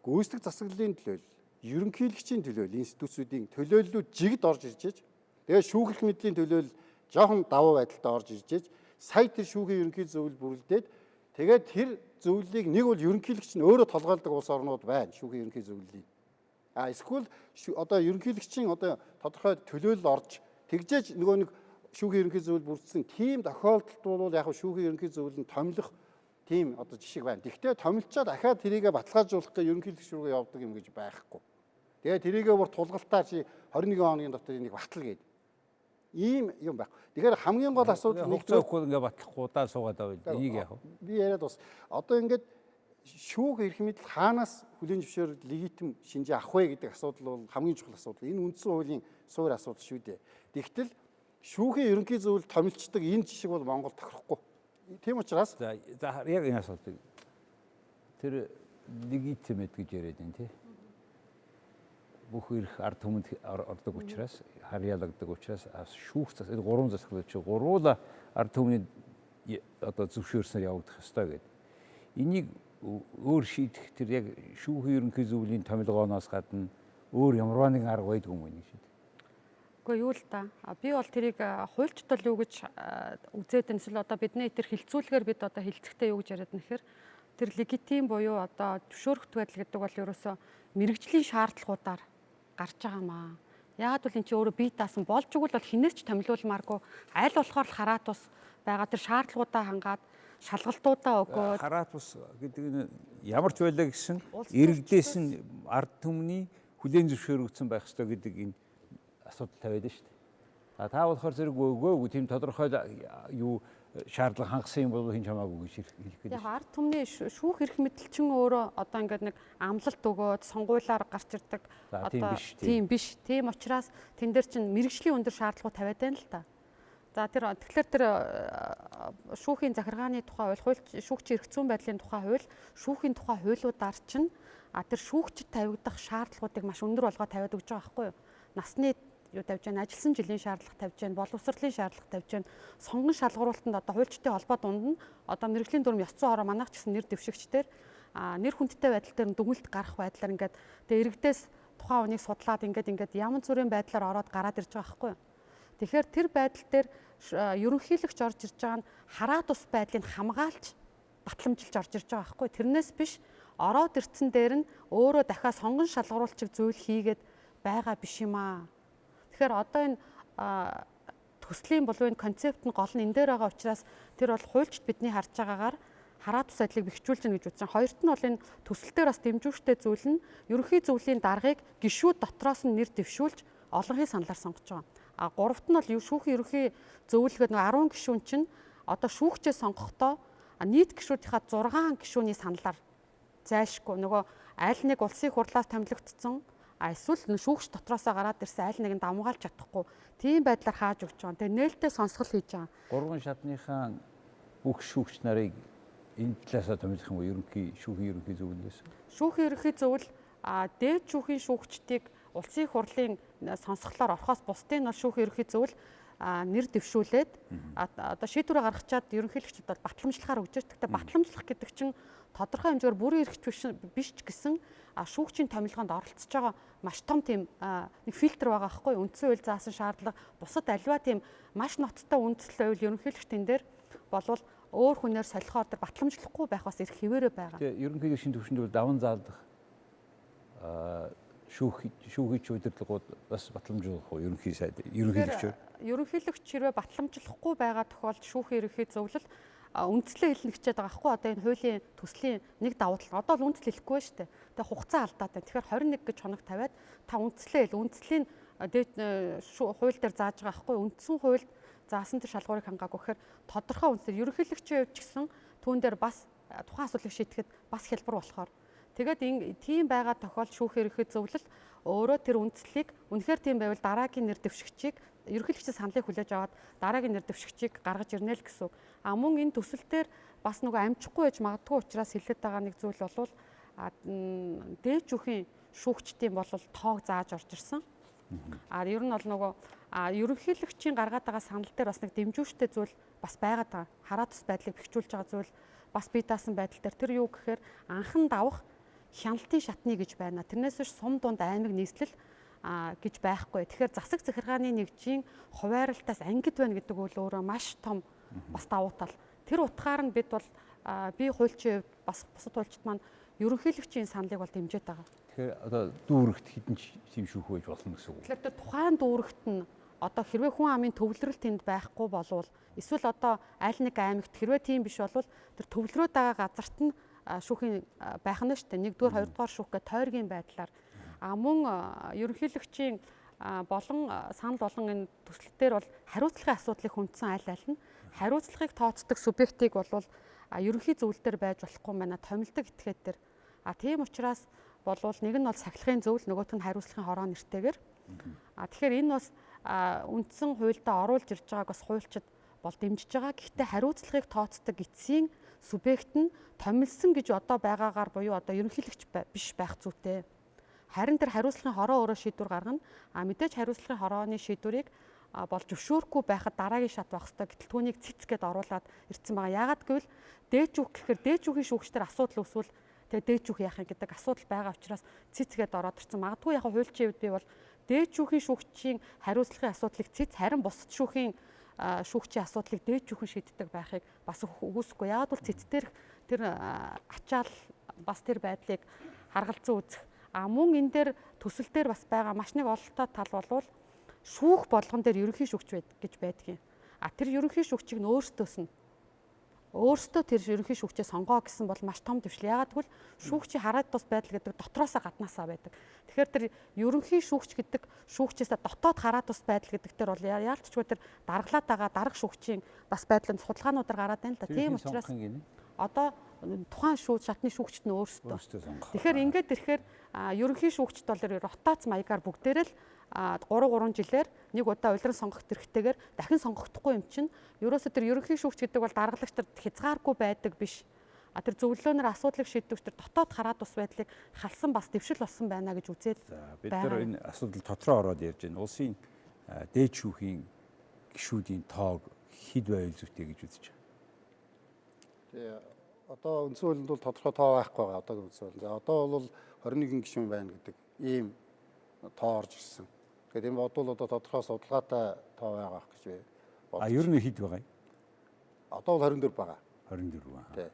[SPEAKER 2] гүйцэтгэх засаглалын төлөөлөл, ерөнхийлөгчийн төлөөлөл, институцүүдийн төлөөллүүд жигд орж ирж, тэгээ шүүх эрх мэдлийн төлөөлөл жоохон давуу байдалтай орж ирж, сая тэр шүүхийн ерөнхий зөвлөл бүрэлдээд тэгээд тэр зөвлөлийг нэг бол ерөнхийлөгч нь өөрөө толгойлдог улс орнууд байна шүүхийн ерөнхий зөвлөлийн. Эсвэл одоо ерөнхийлөгчийн одоо тодорхой төлөөлөл орж тэгжээж нөгөө нэг шүүхийн ерөнхий зөвлөл бүрдсэн тийм тохиолдолд бол яг шүүхийн ерөнхий зөвлөлд томилох тийм одоо жишг байна. Тэгвэл томилчаад дахиад тэрийгэ баталгаажуулах гэх ерөнхийлөгч рүү явдаг юм гэж байхгүй. Тэгээ тэрийгэ бүр тулгалтаар чи 21 хоногийн дотор энийг батал гээд. Ийм юм байхгүй. Тэгэхээр хамгийн гол асуудал
[SPEAKER 1] хугацаахгүй ингээ батлахгүй удаа суугаад авъя. Энийг яах вэ?
[SPEAKER 2] Би яриад бас одоо ингээд шүүх эрх мэдэл хаанаас хүлээн зөвшөөрөл легитим шинжээ авах вэ гэдэг асуудал бол хамгийн чухал асуудал. Энэ үндсэн хуулийн суур асуудал шүү дээ. Тэгтэл шүүхийн ерөнхий зөвлөлд томилчдаг энэ жишг бол Монгол тохирохгүй. Тийм учраас
[SPEAKER 1] за яг энэ асуудал тэр легитимэд гэж яриад байна тий. Бүх эрх ард түмэнд ордог учраас харьяалагддаг учраас шүүх засаг гурван засаг чи гурвуулаа ард түмний одоо зөвшөөрснөөр явагдах ёстой гэдэг. Энийг өөр шийдэх тэр яг шүүхийн ерөнхий зөвлөлийн томилгооноос гадна өөр ямар нэгэн арга байдгүй юм байна шийд.
[SPEAKER 3] Гэхдээ юу л да. Би бол тэрийг хуульчдал юу гэж үзээд энэ л одоо бидний тэр хилцүүлгээр бид одоо хилцэхдээ юу гэж яриад нэхэр тэр легитим буюу одоо зөвшөөрөх байдал гэдэг бол ерөөсөө мэргэжлийн шаардлагуудаар гарч байгаа маа. Яг бол эн чинь өөрөө бие даасан болж игэл бол хинээс ч томилуулмааргүй аль болохоор л хараат ус байгаа тэр шаардлагуудаа хангаад шалгалтуудаа өгөөд
[SPEAKER 1] хараат ус гэдэг нь ямар ч байлаа гэсэн иргэдээс нь ард түмний хүлээн зөвшөөрөгдсөн байх ёстой гэдэг энэ асуудал тавиад шүү дээ. Та болохоор зэрэг өгөөгүй тийм тодорхой юу шаардлага хангасан юм бол хин чамаагүй гэж хэлэх гээд.
[SPEAKER 3] Яг ард түмний шүүх эрх мэдэлчин өөрөө одоо ингээд нэг амлалт өгөөд сонгуулиар гарч ирдэг одоо тийм биш. Тийм учраас тэн дээр чинь мэргэжлийн өндөр шаардлагууд тавиад байна л та. За тэгэхээр тэр шүүхийн захиргааны тухай хууль, шүүгчийн эрх зүйн байдлын тухай хууль, шүүхийн тухай хуулиудаар чинь тэр шүүгчд тавигдах шаардлагуудыг маш өндөр болгоод тавиад өгч байгаа байхгүй юу? Насны юу тавьж байна, ажилласан жилийн шаардлага тавьж байна, боловсролын шаардлага тавьж байна. Сонгон шалгуулалтанд одоо хуульчдын холбоо дунд нь одоо мэргэжлийн дүрэм ёс зүйн хороо манайх ч гэсэн нэр дэвшигчдэр нэр хүндтэй байдал дээр дүгнэлт гарах байдлаар ингээд тэгээ иргэдээс тухайн хүнийг судлаад ингээд ямар зүрийн байдлаар ороод гараад ирж байгаа байхгүй юу. Тэгэхээр тэр байдал дээр ерөнхийлөгч орж ирж байгаа нь хараат ус байдлыг хамгаалж батламжилж орж ирж байгаа байхгүй. Тэрнээс биш ороод ирсэн дээр нь өөрөө дахиад сонгон шалгаруулчих зүйл хийгээд байгаа биш юм аа. Тэгэхээр одоо энэ төслийн боловын концепт нь гол нь энэ дээр байгаа учраас тэр бол хуульчд бидний харж байгаагаар хараат ус байдлыг бэхжүүлж гэнэ гэж үзсэн. Хоёрт нь бол энэ төсөлтөөр бас дэмжүүштэй зүйл нь ерөнхий зөвлөлийн даргыг гишүүд дотроос нь нэр дэвшүүлж олонхын саналаар сонгож байгаа. А гуравт нь бол шүүхийн ерөнхий зөвлөлгээд 10 гишүүн чинь одоо шүүгчээ сонгохдоо нийт гишүүдийнхаа 6 гишүүний саналаар зайлшгүй нөгөө аль нэг улсын хурлаас томилогдсон эсвэл шүүгч дотроосоо гараад ирсэн аль нэгэнд амгаалж чадахгүй тийм байдлаар хааж өгч байгаа. Тэгээ нээлттэй сонсгол хийж байгаа.
[SPEAKER 1] Гурван шатныхаа бүх шүүгч нарыг энэ талаасаа томилох юм уу? Шүүхийн ерөнхий зөвлөлөөс. Шүүхийн
[SPEAKER 3] ерөнхий зөвлөл дээд шүүхийн шүүгчдийг улсын хурлын сонсголоор орохоос бусдын нь бол шүүхийн ерөнхий зөвлөл нэр дэвшүүлээд одоо шийдвэрээ гаргачаад ерөнхийлөгчд бол батламжлахаар өгч байгаа. Гэхдээ батламжлах гэдэг чинь тодорхой хэмжээгээр бүрэн эрхч биш ч гэсэн шүүгчийн томилгоонд оролцож байгаа маш том тийм нэг фильтр байгаа байхгүй. Үндсэн хууль заасан шаардлага бусад аливаа тийм маш ноцтой үндэслэл байвал ерөнхийлөгчдийн дээр болвол өөр хүнээр солихоор тэр батламжлахгүй байх бас эрх хэвээрээ байгаа.
[SPEAKER 1] Тэгээ ерөнхийлөгчийн төвшөнд бол даван заалдах шүүгч удирдлагууд бас батламжуулах уу ерөнхийлөгчөөр?
[SPEAKER 3] Ерөнхийлөгч хэрвээ батламжлахгүй байгаа тохиолдолд шүүхийн ерөнхий зөвлөл үндслээ хэлнэ хичээд байгаа хгүй. Одоо энэ хуулийн төслийн нэг давуу тал. Одоо л үндсэл хэлэхгүй шүү дээ. Тэгээ хугацаа алдаад байна. Тэгэхээр 21 гэж хоног тавиад та үндслээ хэл. Үндслийн хууль дээр зааж байгаа хгүй. Үндсэн хуульд заасан тэр шалгуурыг хангаагүй гэхээр тодорхой үндсээр ерөнхийлөгчийн хувьд ч гэсэн түүн дээр бас тухайн асуудлыг шийдэхэд бас хялбар болохоор. Тэгээд тийм байгаа тохиолдолд шүүхийн ерөнхий зөвлөл өөрөө тэр үндслийг үнэхээр тийм байвал дараагийн нэр дэвшигчийг ерөнхийлөгчийн саналыг хүлээж аваад дараагийн нэр дэвшигчийг гаргаж ирнэ л гэсэн үг. Мөн энэ төсөл дээр бас нөгөө амжихгүй байж магадгүй учраас хэлээд байгаа нэг зүйл бол дээд шүүхийн шүүгчдийн бол тоог зааж орж ирсэн. Ер нь бол нөгөө ерөнхийлөгчийн гаргаад байгаа санал дээр бас нэг дэмжүүштэй зүйл бас байгаад байгаа. Хараат ус байдлыг бэхжүүлж байгаа зүйл бас бие даасан байдал дээр тэр юу гэхээр анхан давах хяналтын шатны гэж байна. Тэрнээс биш сум дунд аймаг нийслэл гэж байхгүй. Тэгэхээр засаг захиргааны нэгжийн хуваарлалтаас ангид байна гэдэг үл өөрөө маш том бас давуу тал. Тэр утгаар нь бид бол би хуульчийн хувьд бас бусад хуульчид маань ерөнхийлөгчийн саналыг бол дэмжиж байгаа.
[SPEAKER 1] Тэгэхээр одоо дүүрэгт хідэн тийм шүүх байж болно гэсэн үг.
[SPEAKER 3] Тэгэхээр тэр тухайн дүүрэгт нь одоо хэрвээ хүн амын төвлөрөл тэнд байхгүй болвол эсвэл одоо аль нэг аймагт хэрвээ тийм биш болвол тэр төвлөрөөд байгаа газарт нь шүүхийн байх нь шүү дээ. Нэгдүгээр, хоёрдугаар шүүх гэх тойргийн байдлаар мөн ерөнхийлөгчийн болон санал болон энэ төслөлтээр бол хариуцлагын асуудлыг хүндсэн аль аль нь хариуцлагыг тооцдог субъектыг болвол ерөнхий зөвлөлтөөр байж болохгүй юм байна. Томилдог этгээд төр. Тийм учраас болвол нэг нь бол сахилгын зөвлөл, нөгөөх нь хариуцлагын хороо нэртэйгээр. Тэгэхээр энэ бас үндсэн хуульдаа оруулж ирж байгааг бас хуульчид бол дэмжиж байгаа. Гэхдээ хариуцлагыг тооцдог эцсийн субъект нь томилсон гэж одоо байгаагаар буюу одоо ерөнхийлөгч биш байх зүйтэй. Харин тэр хариуцлагын хороо өөрөө шийдвэр гаргана. Мэдээж хариуцлагын хорооны шийдвэрийг бол зөвшөөрөхгүй байхад дараагийн шат байх хэрэгтэй. Гэтэл түүнийг цэц гэд оруулаад ирсэн байгаа. Яагаад гэвэл дээд шүүх гэхээр дээд шүүхийн шүүгчдэр асуудал үүсвэл тэгээ дээд шүүх яах юм гэдэг асуудал байгаа учраас цэц гэд ороод ирсэн. Магадгүй яг хуульчийн хувьд би бол дээд шүүхийн шүүгчийн хариуцлагын асуудлыг цэц, харин бусад шүүхийн шүүгчийн асуудлыг дээд шүүхэн шийддэг байхыг бас үгүйсэхгүй. Яагаад бол цэц дээр тэр ачаал бас тэр байдлыг харгалзан үзэх. Мөн энэ дээр төсөл дээр бас байгаа маш нэг ололтой тал болвол шүүх болгон дээр ерөнхий шүүгч гэж байдаг юм. Тэр ерөнхий шүүгчийг нь өөртөө тэр ерөнхий шүүгчээ сонгоо гэсэн бол маш том төвшил. Яагаад гэвэл шүүгчийн хараат тус байдал гэдэг дотроосоо гаднаасаа байдаг. Тэгэхээр тэр ерөнхий шүүгч гэдэг шүүгчээсээ дотоод хараат тус байдал гэдэг дээр бол яалтчгүй тэр даргалаад байгаа дарга шүүгчийн бас байдлын судалгаануудаар гараад байна л да. Тийм учраас одоо тухайн шатны шүүгчд нь өөрсдөө. Тэгэхээр ингээд ирэхээр ерөнхий шүүгчд бол ротац маягаар бүгдээрээ л 3 жилээр нэг удаа улиран сонгох хэрэгтэйгээр дахин сонгогдохгүй юм чинь ерөөсө тэр ерөнхий шүүгч гэдэг бол даргалагч тэр хязгааргүй байдаг биш. Тэр зөвлөөнөр асуудлыг шийдвэрч тэр дотоод хараат ус байдлыг халсан бас дэвшил болсон байна гэж үзээд
[SPEAKER 1] бид нар энэ асуудал дотроо ороод ярьж байна. Улсын дээд шүүхийн гишүүдийн тоог хэд байвал зүйтэй гэж үзэж байна.
[SPEAKER 2] Тэгээ одоо үндсэн хуулинд бол тодорхой тоо байхгүй байгаа одоогийн үндсэн хуулинд. Одоо бол 21 гишүүн байна гэдэг ийм тоо орж ирсэн. Тэгэхээр энэ бодвол одоо тодорхой судалгаатай тоо байгаа гэж би
[SPEAKER 1] А ер нь хэд байгаа юм?
[SPEAKER 2] Одоо бол 24 байгаа.
[SPEAKER 1] 24 ба.
[SPEAKER 2] Тий.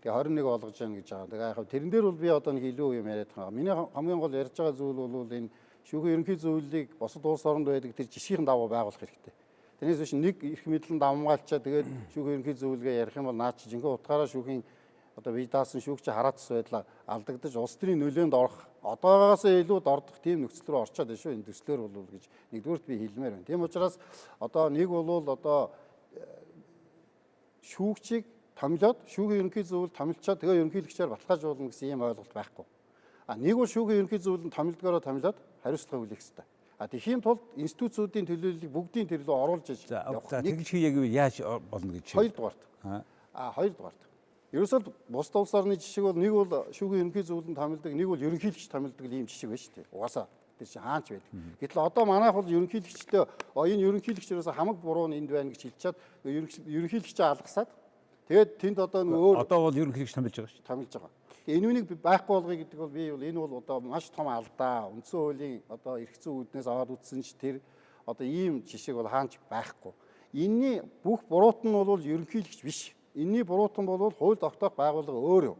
[SPEAKER 2] Тэгээ 21 болгож яана гэж байгаа. Тэгээ яг тэрэн дээр бол би одоо нэг илүү юм яриад байгаа. Миний хамгийн гол ярьж байгаа зүйл бол энэ шүүхийн ерөнхий зөвлөлийг бусад улс оронд байдаг тэр жишгийн дагуу байгуулах хэрэгтэй. Тэрнээс биш нэг эрх мэдлэн давмгаалчаа тэгээд шүүхийн ерөнхий зөвлөгөө ярих юм бол наад чи жинхэнэ утгаараа шүүхийн одоо бие даасан шүүгч хараацс байдлаа алдагдаж улс төрийн нөлөөнд орох одоогоос илүү дордох тийм нөхцөл рүү орчоод байна шүү. Энэ төслөөр бол гэж нэгдүгürt би хэлмээр байна. Тийм учраас одоо нэг бол одоо шүүгчийг томилоод шүүхийн ерөнхий зөвлөлд томилчаад тэгээ ерөнхийлөгчээр баталгаажуулна гэсэн ийм ойлголт байхгүй. Нэг бол шүүхийн ерөнхий зөвлөлд томилдгоороо томилоод хариуцлага хүлээх хэрэгтэй. Тэхийн тулд институцүүдийн төлөөллийг бүгдийн төлөө оруулж
[SPEAKER 1] явах. Тэгж хийе гэвэл яаж болно гэж байна?
[SPEAKER 2] Хоёрдугаарт. Хоёрдугаарт. Ерөөсөө бус улс орны жишг бол нэг бол шүүхийн ерөнхий зөвлөлд томилдог, нэг бол ерөнхийлөгч томилдог ийм жишг байна шүү дээ. Угаасаа тэр чинь хаач байдаг. Гэтэл одоо манайх бол ерөнхийлөгчтэй энэ ерөнхийлөгч ерөөсөө хамаг буруу нь энд байна гэж хэлчихэд ерөнхийлөгчөө алгасаад тэгээд тэнд одоо өөр
[SPEAKER 1] одоо бол ерөнхийлөгч томилж байгаа шүү.
[SPEAKER 2] Томилж байгаа. Энэ үнийг байхгүй болгоё гэдэг бол би бол энэ бол одоо маш том алдаа. Үндсэн хуулийн одоо эрх зүйн үүднээс аваад үтсэн ч тэр одоо ийм жишээ бол хаач байхгүй. Энийний бүх буруутан нь бол ерөнхийлөгч биш. Энийний буруутан бол хууль тогтоох байгууллага өөр юм.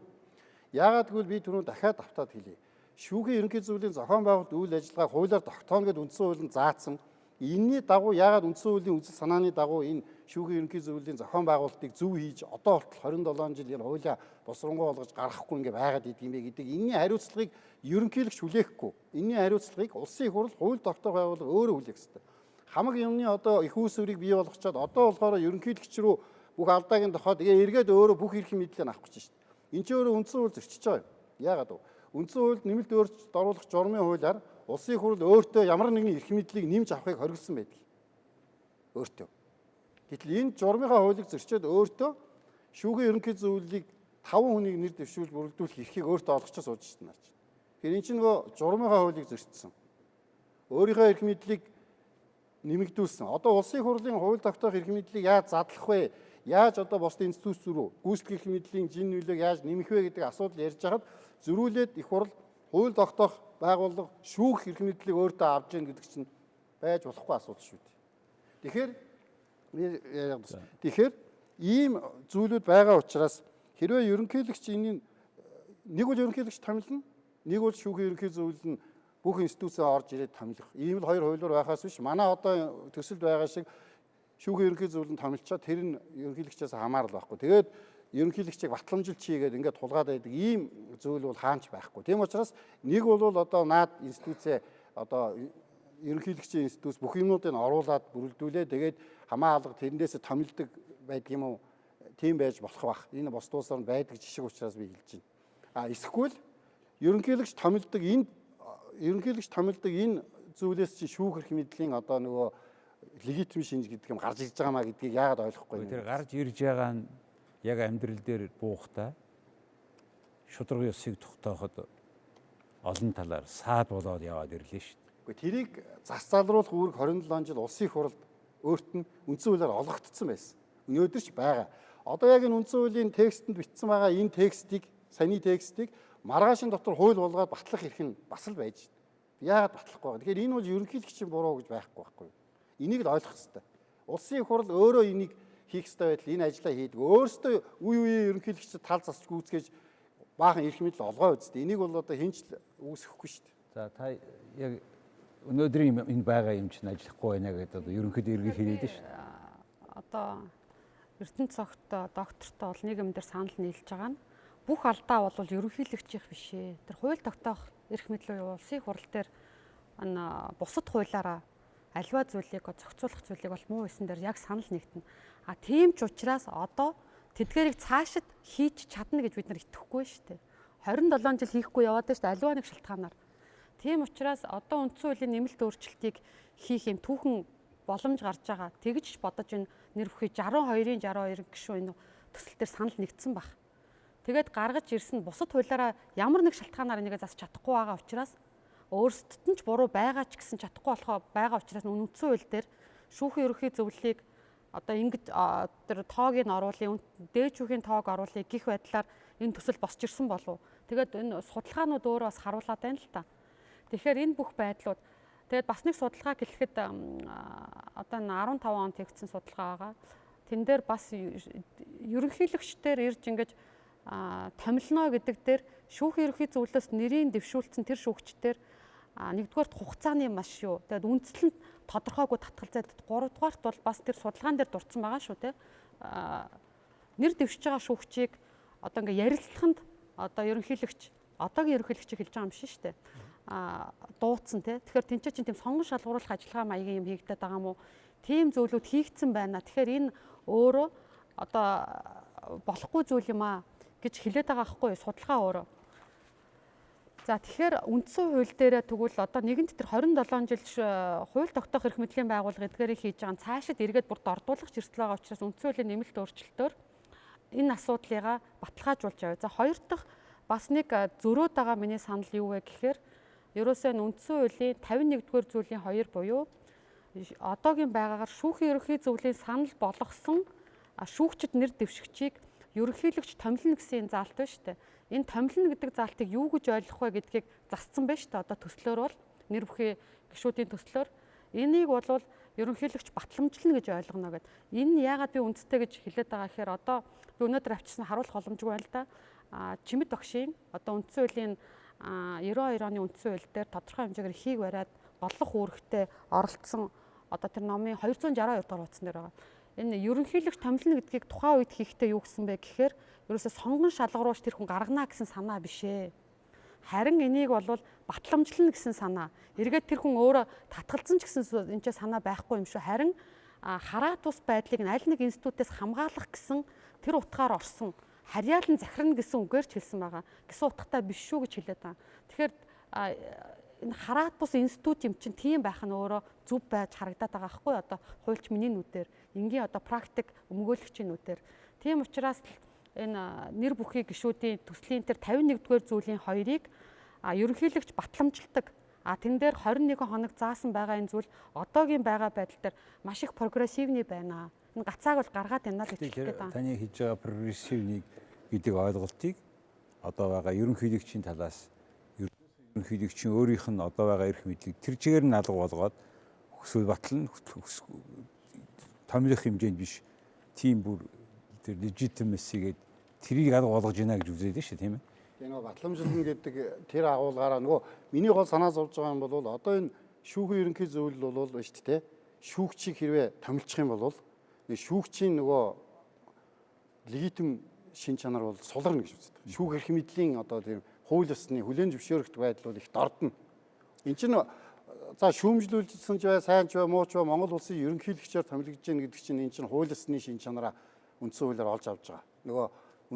[SPEAKER 2] Яагаад гэвэл би түрүү дахиад автаад хэлье. Шүүхийн ерөнхий зөвлөлийн зохион байгуулалт үйл ажиллагаа хуулиар тогтооно гэдээ үндсэн хуулинд заасан. Энийний дагуу яагаад үндсэн хуулийн үзэл санааны дагуу энэ шүүхийн ерөнхий зөвлөлийн зохион байгуулалтыг зөв хийж одоо хүртэл 27 жил энэ хуулиа босронгоо болгож гаргахгүй ингээ байгаад идэм бэ гэдэг энэний хариуцлагыг ерөнхийлөгч хүлээхгүй. Энэний хариуцлагыг улсын хурал хууль тогтоох байгууллага өөрөө хүлээх ёстой. Хамаг юмны одоо их үүсвэрийг бий болгочоод одоо болохоор ерөнхийлөгч рүү бүх алдаагийн тохиод эргээд өөрөө бүх эрх мэдлийг авах гэж байна. Энд чинь өөрөө үндсэн хууль зөрчиж байгаа юм. Яагаад вэ? Үндсэн хуульд нэмэлт өөрчлөлт оруулах журмын хуулиар улсын хурал өөртөө ямар нэгэн эрх мэдлийг нэмж авахыг хоригдсан байдаг. Өөртөө. Гэтэл энэ журмынхаа хуулийг зөрчөөд өөртөө шүүхийн ерөнхий зөвлөлийг 5 хүнийг нэр дэвшүүлж бүрдүүлэх эрхийг өөртөө олгочихсон сууж байна. Тэгэхээр энэ чинь нөгөө журмынхаа хуулийг зөрчсөн. Өөрийнхөө эрх мэдлийг нэмэгдүүлсэн. Одоо улсын хурлын хууль тогтоох эрх мэдлийг яаж задлах вэ? Яаж одоо бусдын институт рүү гүйцэтгэх эрх мэдлийн жин нөлөөг яаж нэмэх вэ гэдэг асуудал ярьж хагаад зөрүүлээд их хурл хууль тогтоох байгууллага шүүх эрх мэдлийг өөртөө авч яах гэдэг чинь байж болохгүй асуудал шүү дээ. Тэгэхээр ийм зүйлүүд байгаа учраас хэрвээ ерөнхийлөгч энэ нэг бол ерөнхийлөгч томилно, нэг бол шүүхийн ерөнхий зөвлөл нь бүх институцээ орж ирээд томилох. Ийм л хоёр хуулиар байхаас биш. Манай одоо төсөлд байгаа шиг шүүхийн ерөнхий зөвлөл нь томилчаад тэр нь ерөнхийлөгчөөс хамаарал байхгүй. Тэгээд ерөнхийлөгчийг батламжилт хийгээд ингээд тулгаад байдаг ийм зүйл бол хаанч байхгүй. Тийм учраас нэг бол одоо наад институцээ одоо ерөнхийлөгчийн институт бүх юмнуудыг оруулаад бүрэлдүүлээ. Тэгээд хамаа алга тэрнээс томилдог байдаг юм уу? Тийм байж болох бах. Энэ бос туусаар байдаг жишг учраас би хэлж байна. Эсвэл ерөнхийлөгч томилдог энэ зүйлээс чинь шүүх эрх мэдлийн одоо нөгөө легитим шинж гэдэг юм гарч ирж байгаа маа гэдгийг яагаад ойлгохгүй юм.
[SPEAKER 1] Тэр гарч ирж байгаа нь яг амьдрал дээр буухтаа шударгын ёсыг тогтооход олон талаар саад болоод яваад ирлээ шүү дээ.
[SPEAKER 2] Тэрийг зас залруулах үүрэг 27 жил улсын хуралд өөрт нь үндсэн хуулиар олгогдсон байсан. Өнөөдөр ч байгаа. Одоо яг энэ үндсэн хуулийн текстэнд бичсэн байгаа энэ текстийг, саяны текстийг маргаашин дотор хууль болгоод батлах эрх нь бас л байж байна. Яагаад батлахгүй вэ? Тэгэхээр энэ бол ерөнхийлөгчийн буруу гэж байхгүй. Энийг л ойлгох хэрэгтэй. Улсын хурал өөрөө энийг хийх ёстой байтал энэ ажлаа хийдэг. Өөрөөсөө үе үеийн ерөнхийлөгчд тал засч гүйцгээж баахан эрх мэдэл олгоо үздэй. Энийг бол одоо хинч үүсэхгүй шүү дээ.
[SPEAKER 1] За та яг өнөөдрийн энэ байгаа юм чинь ажиллахгүй байна гэдэг одоо ерөнхийдөө эргэл хэлээд шүү дээ.
[SPEAKER 3] Одоо Эрдэнэцогт доктортой бол нэг юм дээр санал нийлж байгаа нь бүх алдаа бол ерөнхийлөгчийн биш ээ. Тэр хууль тогтоох эрх мэдлийн улсын хурал дээр бусад хуулиараа альва зүйлийг зохицуулах зүйлийг бол МУИС-ийн дээр яг санал нэгтэн. Тийм ч учраас одоо тэдгээрийг цаашид хийж чадна гэж бид нар итгэхгүй шүү дээ. 27 жил хийхгүй яваад шүү дээ альва нэг шалтгаанаар. Тийм учраас одоо үндсэн хуулийн нэмэлт өөрчлөлтийг хийх юм түүхэн боломж гарч байгаа. Тэгж бодож энэ нэр бүхий 62-ын 62 гишүүн энэ төсөл дээр санал нэгдсэн баг. Тэгээд гаргаж ирсэн бусад хуулиараа ямар нэг шалтгаанаар энийг засч чадахгүй байгаа учраас өөрсдөд нь ч буруу байгаа ч гэсэн чадахгүй болохоо байгаа учраас үндсэн хууль дээр шүүхийн ерөнхий зөвлөлийг одоо ингэж тэр тоог нь оруулъя, дээд шүүхийн тоог оруулъя гэх байдлаар энэ төсөл босч ирсэн болов. Тэгээд энэ судалгаанууд өөрөө бас харуулад байна л та. Тэгэхээр энэ бүх байдлууд тэгээд бас нэг судалгаа гэлэхэд одоо 15 онд хийгдсэн судалгаа байгаа. Тэн дээр бас ерөнхийлөгчдөр ирж ингэж томилно гэдэг дээр шүүхийн ерөнхий зөвлөлөөс нэрийн дэвшүүлсэн тэр шүүгчдэр нэгдүгээрт хугацааны маш юу. Тэгээд үндслэн тодорхойгүй татгалзаад 3 дугаарт бол бас тэр судалгаан дээр дурдсан байгаа шүү те. Нэр дэвшиж байгаа шүүгчийг одоо ингээ ярилцлаганд одоо ерөнхийлөгч одоогийн ерөнхийлөгчийг хэлж байгаа юм шиг шүү дээ. Дуудсан те. Тэгэхээр тэнцээ чинь тийм сонгон шалгуулах ажиллагаа маягийн юм хийгдэт байгаа юм уу? Тийм зөвлөд хийгдсэн байна. Тэгэхээр энэ өөрөө одоо болохгүй зүйл юм аа гэж хэлээд байгаа байхгүй судалгаа өөрөө. За тэгэхээр үндсэн хууль дээрээ тэгвэл одоо нэгэнт тэр 27 жил хууль тогтоох эрх мэдлийн байгууллага эдгээрийг хийж байгаа цаашид эргээд бүр дордуулах эрсдэл байгаа учраас үндсэн хуулийн нэмэлт өөрчлөлтөөр энэ асуудлыгаа баталгаажуулж яваа. За хоёр дахь бас нэг зөрөөд байгаа миний санал юу вэ гэхээр ерөөсөө үндсэн хуулийн 51-р зүйлийн 2 буюу одоогийн байгаагаар шүүхийн ерөнхий зөвлөлийн санал болгосон шүүгчд нэр дэвшигчийг ерөнхийлөгч томилно гэсэн заалт байна шүү дээ. Энэ томилно гэдэг заалтыг юу гэж ойлгох вэ гэдгийг засцсан байна шүү дээ. Одоо төслөөр бол нэр бүхий гишүүдийн төслөөр энийг бол ерөнхийлөгч батламжлна гэж ойлгоно гэдэг. Энэ яагаад би үндэстэй гэж хэлээд байгаа гэхээр одоо өнөөдөр авчирсан харуулах боломжгүй байна л да. Чимэд багшийн одоо үндсэн хуулийн 92 оны үндсэн хууль дээр тодорхой хэмжээгээр хийг бариад голлох үүрэгтэй оролцсон одоо тэр номын 262 дугаар хуудсан дээр байгаа. Энэ ерөнхийлөгч томилно гэдгийг тухайн үед хийхдээ юу гэсэн бэ гэхээр ерөөсө сонгон шалгаруулж тэр хүн гаргана гэсэн санаа биш ээ. Харин энийг бол батламжлна гэсэн санаа. Эргээд тэр хүн өөрөө татгалзсан ч гэсэн энэ ч санаа байхгүй юм шүү. Харин хараа тус байдлыг аль нэг институтээс хамгаалах гэсэн тэр утгаар орсон. Харьяалан захирна гэсэн үгээр ч хэлсэн байгаа. Гэсэн утгатай биш шүү гэж хэлээд байгаа. Тэгэхээр энэ хараат бус институт юм чинь тийм байх нь өөрөө зөв байж харагдаад байгаа байхгүй одоо хуульч миний нүдээр энгийн одоо практик өмгөөлөгчийн нүдээр тийм учраас энэ нэр бүхий гишүүдийн төслийн тэр 51-р зүйлийн 2-ыг ерөнхийлөгч батламжилдаг тэн дээр 21 хоног заасан байгаа энэ зүйл одоогийн байгаа байдал дээр маш их прогрессивны байна. Энэ гацааг бол гаргаад байна л гэж хэлдэг байна.
[SPEAKER 1] Таны хийж байгаа прогрессивны гэдэг ойлголтыг одоо байгаа ерөнхийлөгчийн талаас ерөнхийлөгчийн өөрийнх нь одоо байгаа эрх мэдлийг тэр чигээр нь алга болгоод хүсвэл батлна томилох хэмжээнд биш тийм бүр тэр legitimacy гээд тэрийг алга болгож байна гэж үзээд шүү тийм ээ.
[SPEAKER 2] Тэгээ нөгөө батламжлна гэдэг тэр агуулгаараа нөгөө миний гол санаа зовж байгаа юм бол одоо энэ шүүхийн ерөнхий зөвлөл бол байна шүү дээ. Шүүгчийг хэрвээ томилчих юм бол шүүгчийн нөгөө легитим шин чанар бол суларна гэж үздэг. Шүүх эрх мэдлийн одоо тийм хууль ёсны хүлээн зөвшөөрөх байдал бол их дордно. Энд чинь за шүүмжлүүлжсэн ч бай, сайн ч бай, муу ч бай Монгол улсын ерөнхийлөгчөөр томилогдож байна гэдэг чинь энэ чинь хууль ёсны шин чанараа үндсэн хуулиар олж авч байгаа. Нөгөө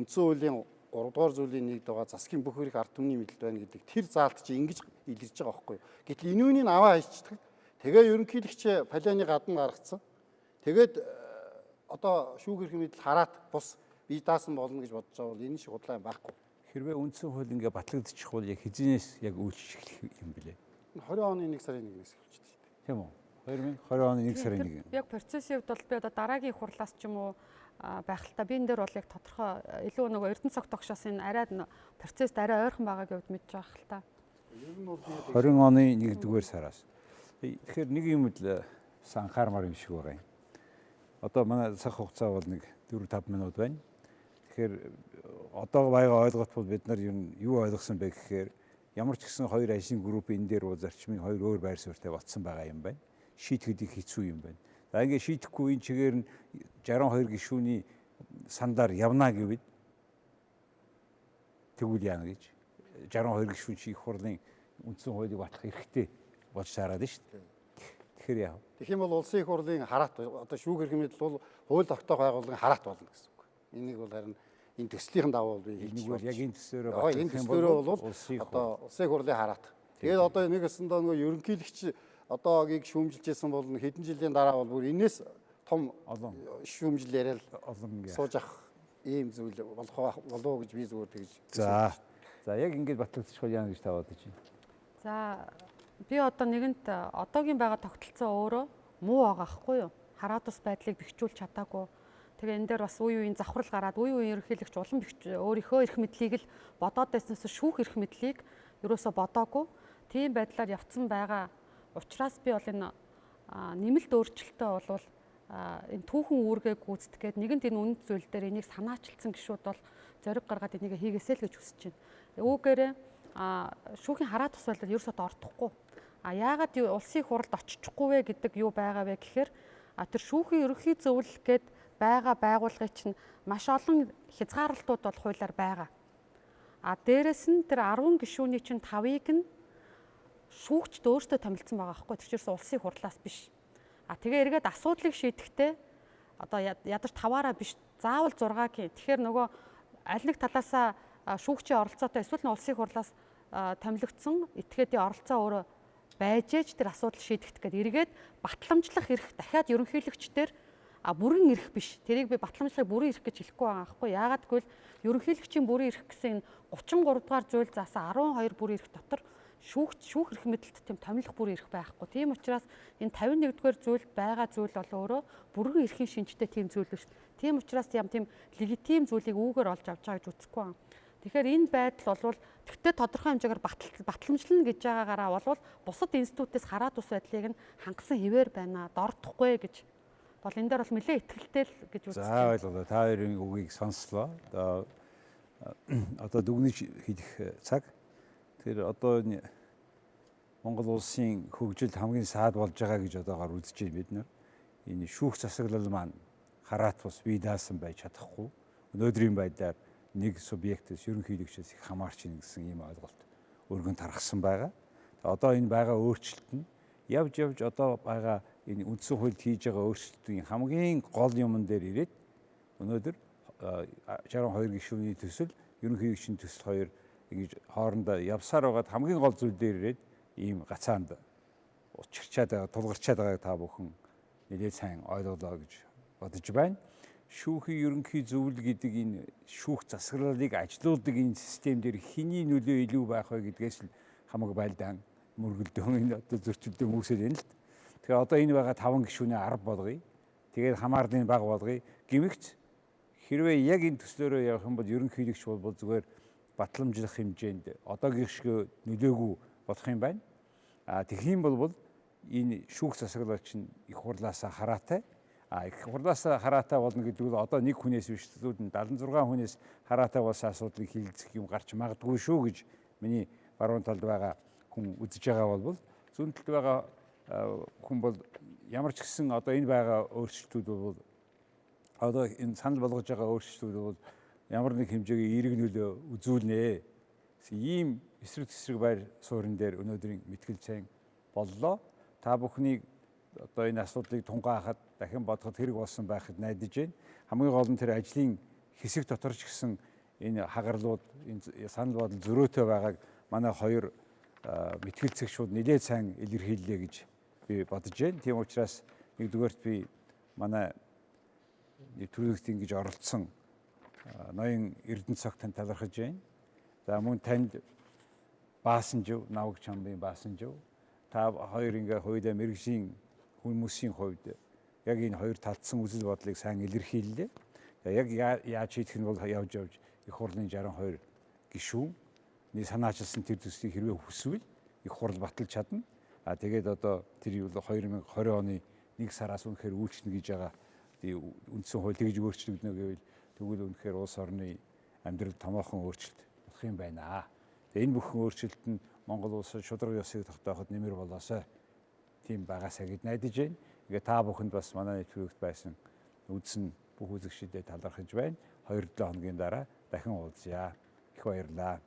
[SPEAKER 2] үндсэн хуулийн 3 дугаар зүйлийн 1-д байгаа засгийн бүх эрх ард түмний мэдэлд байна гэдэг тэр заалт чинь ингэж илэрж байгаа байхгүй юу. Гэтэл энэ үнийг аваа хайчдаг. Тэгээ ерөнхийлөгч палеаны гадна гаргацсан. Тэгээд одоо шүүх эрх мэдэл хараат бус бие даасан болно гэж бодож байгаа бол энэ шиг худлаа юм байхгүй.
[SPEAKER 1] Хэрвээ үндсэн хууль ингээ батлагдчих бол яг хизэнээс яг үйлчлэх юм блэ?
[SPEAKER 2] 20 оны 1 сарын 1-ээс эхэлчихсэн шүү дээ.
[SPEAKER 1] Тийм үү? 2020 оны 1 сарын 1.
[SPEAKER 3] Яг процессын хувьд бол би одоо дараагийн хурлаас ч юм уу байх л та би энэ дээр бол яг тодорхой илүү нөгөө Эрдэнэцогт тогшоос энэ арай процесс арай ойрхон байгаагийн хувьд мэдж байгаа хэл та.
[SPEAKER 1] 20 оны 1-р сараас. Тэгэхээр нэг юм л анхаармаар юм шиг байгаа юм. Одоо манай цаг хугацаа бол нэг 4-5 минут байна. Тэгэхээр одоо байгаа ойлголт бол бид нар юу ойлгосон бэ гэхээр ямар ч гэсэн хоёр ажлын групп энэ дээр бол зарчмын хоёр өөр байр суурьтай батсан байгаа юм байна. Шийтгэхэд их хэцүү юм байна. За ингээд шийдэхгүй энэ чигээр нь 62 гишүүний сандаар явна гэвэл тэгвэл яана гэж 62 гишүүн чи их хурлын үндсэн хуулийг батлах эрхтэй болж саарад нь шүү дээ. Тэгэхээр яав.
[SPEAKER 2] Тэгэх юм бол улсын их хурлын хараат одоо шүүх эрх мэдэл бол хууль тогтоох байгууллагын хараат болно гэсэн үг. Энийг бол харин энэ төслийнхэн давуу би
[SPEAKER 1] хэлж байна. Яг энэ төслөөрөө
[SPEAKER 2] батлах юм бол одоо улсын их хурлын хараат. Тэгээд одоо нэг өсөндөө нөгөө ерөнхийлөгч одоогийг шүүмжилжсэн бол хэдэн жилийн дараа бол бүр энэс том олон шүүмжил яриад олон сууж ах ийм зүйл болох болов гэж би зүгээр тэгж.
[SPEAKER 1] За яг ингэж батлагдчих яана гэж таваад чинь.
[SPEAKER 3] За би одоо нэгэнт одоогийн байгаа тогтолцоо өөрөө муу байгаа хгүй юу? Хараад ус байдлыг бэхжүүлж чадаагүй. Тэгээ энэ дээр бас үе үеийн завхрал гараад үе үеийн ерөнхийлөгч улам өөрийнхөө эрх мэдлийг л бодоод байснаас шүүх эрх мэдлийг ерөөсө бодоогүй. Тийм байдлаар явцсан байгаа учраас би бол энэ нэмэлт өөрчлөлтөө болвол энэ түүхэн үүргээ гүйцэтгэхэд нэгэнт энэ үнэт зүйл дээр энийг санаачилсан гишүүд бол зориг гаргаад энийг хийгээсэй л гэж хүсэж байна. Үүгээрээ шүүхийн хараат тус байлаад ерөөсөд ордохгүй. Яагаад улсын хуралд очичихгүй вэ гэдэг юу байгаа вэ гэхээр тэр шүүхийн ерөнхий зөвлөл гээд байгаа байгууллагын чинь маш олон хязгаарлалтууд бол хуулиар байгаа. Дээрэс нь тэр 10 гишүүний чинь 5-ыг нь шүүгчд өөрсдөө томилсон байгаа байхгүй. Тэр чинь улсын хурлаас биш. Тэгээ эргээд асуудлыг шийдэхдээ одоо ядарч 5-аараа биш заавал 6-гийн. Тэгэхээр нөгөө аль нэг талаасаа шүүгчийн оролцоотой эсвэл улсын хурлаас томилогдсон этгээдийн оролцоо өөрөө байж ээж тэр асуудал шийдэгдэх гээд эргээд батламжлах эрх дахиад ерөнхийлөгчдөр бүрэн эрх биш. Тэрийг би батламжлахыг бүрэн эрх гэж хэлэхгүй байгаа байхгүй. Яагаад гэвэл ерөнхийлөгчийн бүрэн эрх гэсэн 33 дугаар зүйл заасан 12 бүрэн эрх дотор шүүх эрх мэдэлд тийм томилох бүрэн эрх байхгүй. Тийм учраас энэ 51 дугаар зүйл байгаа зүйл бол өөрөө бүрэн эрхийн шинжтэй тийм зүйл биш. Тийм учраас тийм легитим зүйлийг үүгээр олж авч байгаа гэж үзэхгүй байна. Тэгэхээр энэ байдал бол тэгтээ тодорхой хэмжээгээр батламжлана гэж байгаагаараа бол бусад институтээс хараат ус байдлыг нь хангасан хэвээр байна. Дордохгүй гэж бол энэ дээр бол нэлээд ихтэй л гэж үзэж байна.
[SPEAKER 1] За ойлголоо. Та хоёрын үгийг сонслоо. Одоо дүгнэж хэлэх цаг. Тэр одоо Монгол улсын хөгжилд хамгийн саад болж байгаа гэж одоогоор үзэж байна бид нар. Энэ шүүх засаглал маань хараат ус бие даасан байж чадахгүй. Өнөөдрийн байдлаар нэг субъектээс ерөнхийлөгчөөс их хамаарч ийн гэсэн ийм ойлголт өргөн тархсан байгаа. Одоо энэ байгаа өөрчлөлт нь явж одоо байгаа энэ үндсэн хуульд хийж байгаа өөрчлөлтийн хамгийн гол юмн дээр ирээд өнөөдөр 62 гишүүний төсөл ерөнхийлөгчийн төсөл хоёр ингэж хоорондоо явсаар байгаад хамгийн гол зүйл дээр ирээд ийм гацаанд учирчаад байгаа тулгарчаад байгааг та бүхэн нэлээд сайн ойлголоо гэж бодож байна. Шүүхийн ерөнхий зөвлөл гэдэг энэ шүүх засаглалыг ажилуулдаг энэ систем дээр хэний нөлөө илүү байх вэ гэдгээс л хамаг байлдаан мөргөлдөөн энэ одоо зөрчилдөөн үүсэл энэ л. Тэгэхээр одоо энэ байгаа 5 гишүүний 10 болгоё. Тэгээд хамаарлын баг болгоё. Гэмэгч хэрвээ яг энэ төслөөрөө явах юм бол ерөнхийлөгч бол зүгээр батламжлах хэмжээнд одоогийн шиг нөлөөгүй болох юм байна. Тэгэх юм бол энэ шүүх засаглал чинь их хурлаасаа хараатай. Их хурлаасаа хараатай болно гэдэг нь одоо нэг хүнээс биш зүуд нь 76 хүнээс хараатай болсон асуудлыг хилцэх юм гарч магадгүй шүү гэж миний баруун талд байгаа хүн үзэж байгаа бол зүүн талд байгаа хүн бол ямар ч гэсэн одоо энэ байгаа өөрчлөлтүүд бол одоо энэ санал болгож байгаа өөрчлөлтүүд бол ямар нэг хэмжээгийн эерэг нөлөө үзүүлнэ. Ийм эсрэг тесрэг байр суурин дээр өнөөдрийн мэтгэлцээн боллоо. Та бүхнийг одоо энэ асуудлыг тунгаахад дахин бодоход хэрэг болсон байхад найдаж байна. Хамгийн гол нь тэр ажлын хэсэг дотор ч гэсэн энэ хагарлууд энэ санал бодол зөрөөтэй байгааг манай хоёр мэтгэлцэгчүүд нэлээд сайн илэрхийллээ гэж би бодож байна. Тийм учраас нэгдүгээрт би манай төрөлхтөн гэж оролцсон Н.Эрдэнэцогт талархаж байна. За мөн танд Баасанжав, наваг чамбын Баасанжав та хоёр ингээ хоёулаа мэргэжлийн хүмүүсийн хувьд яг энэ хоёр талдсан үзэл бодлыг сайн илэрхийллээ. Яг яаж хийх нь бол явж их хурлын 62 гишүүн санаачилсан тэр төслийг хэрвээ хүсвэл их хурл баталж чадна. Тэгээд одоо тэр 2020 оны 1 сараас үнэхээр үйлчлэнэ гэж байгаа үндсэн хууль тэгж өөрчлөгдөнө гэвэл тэгвэл үнэхээр улс орны амьдрал томоохон өөрчлөлт болох юм байна. Энэ бүхэн өөрчлөлт нь Монгол улсад шударга ёсыг тогтооход нэмэр болоосой. Тийм байгаасаа гэд найдаж байна. Тэгээ та бүхэнд бас манай нэвтрүүлэгт байсан үзсэн бүх үзэгчдэд талархаж байна. 2-7 хоногийн дараа дахин уулзъя. Их баярлалаа.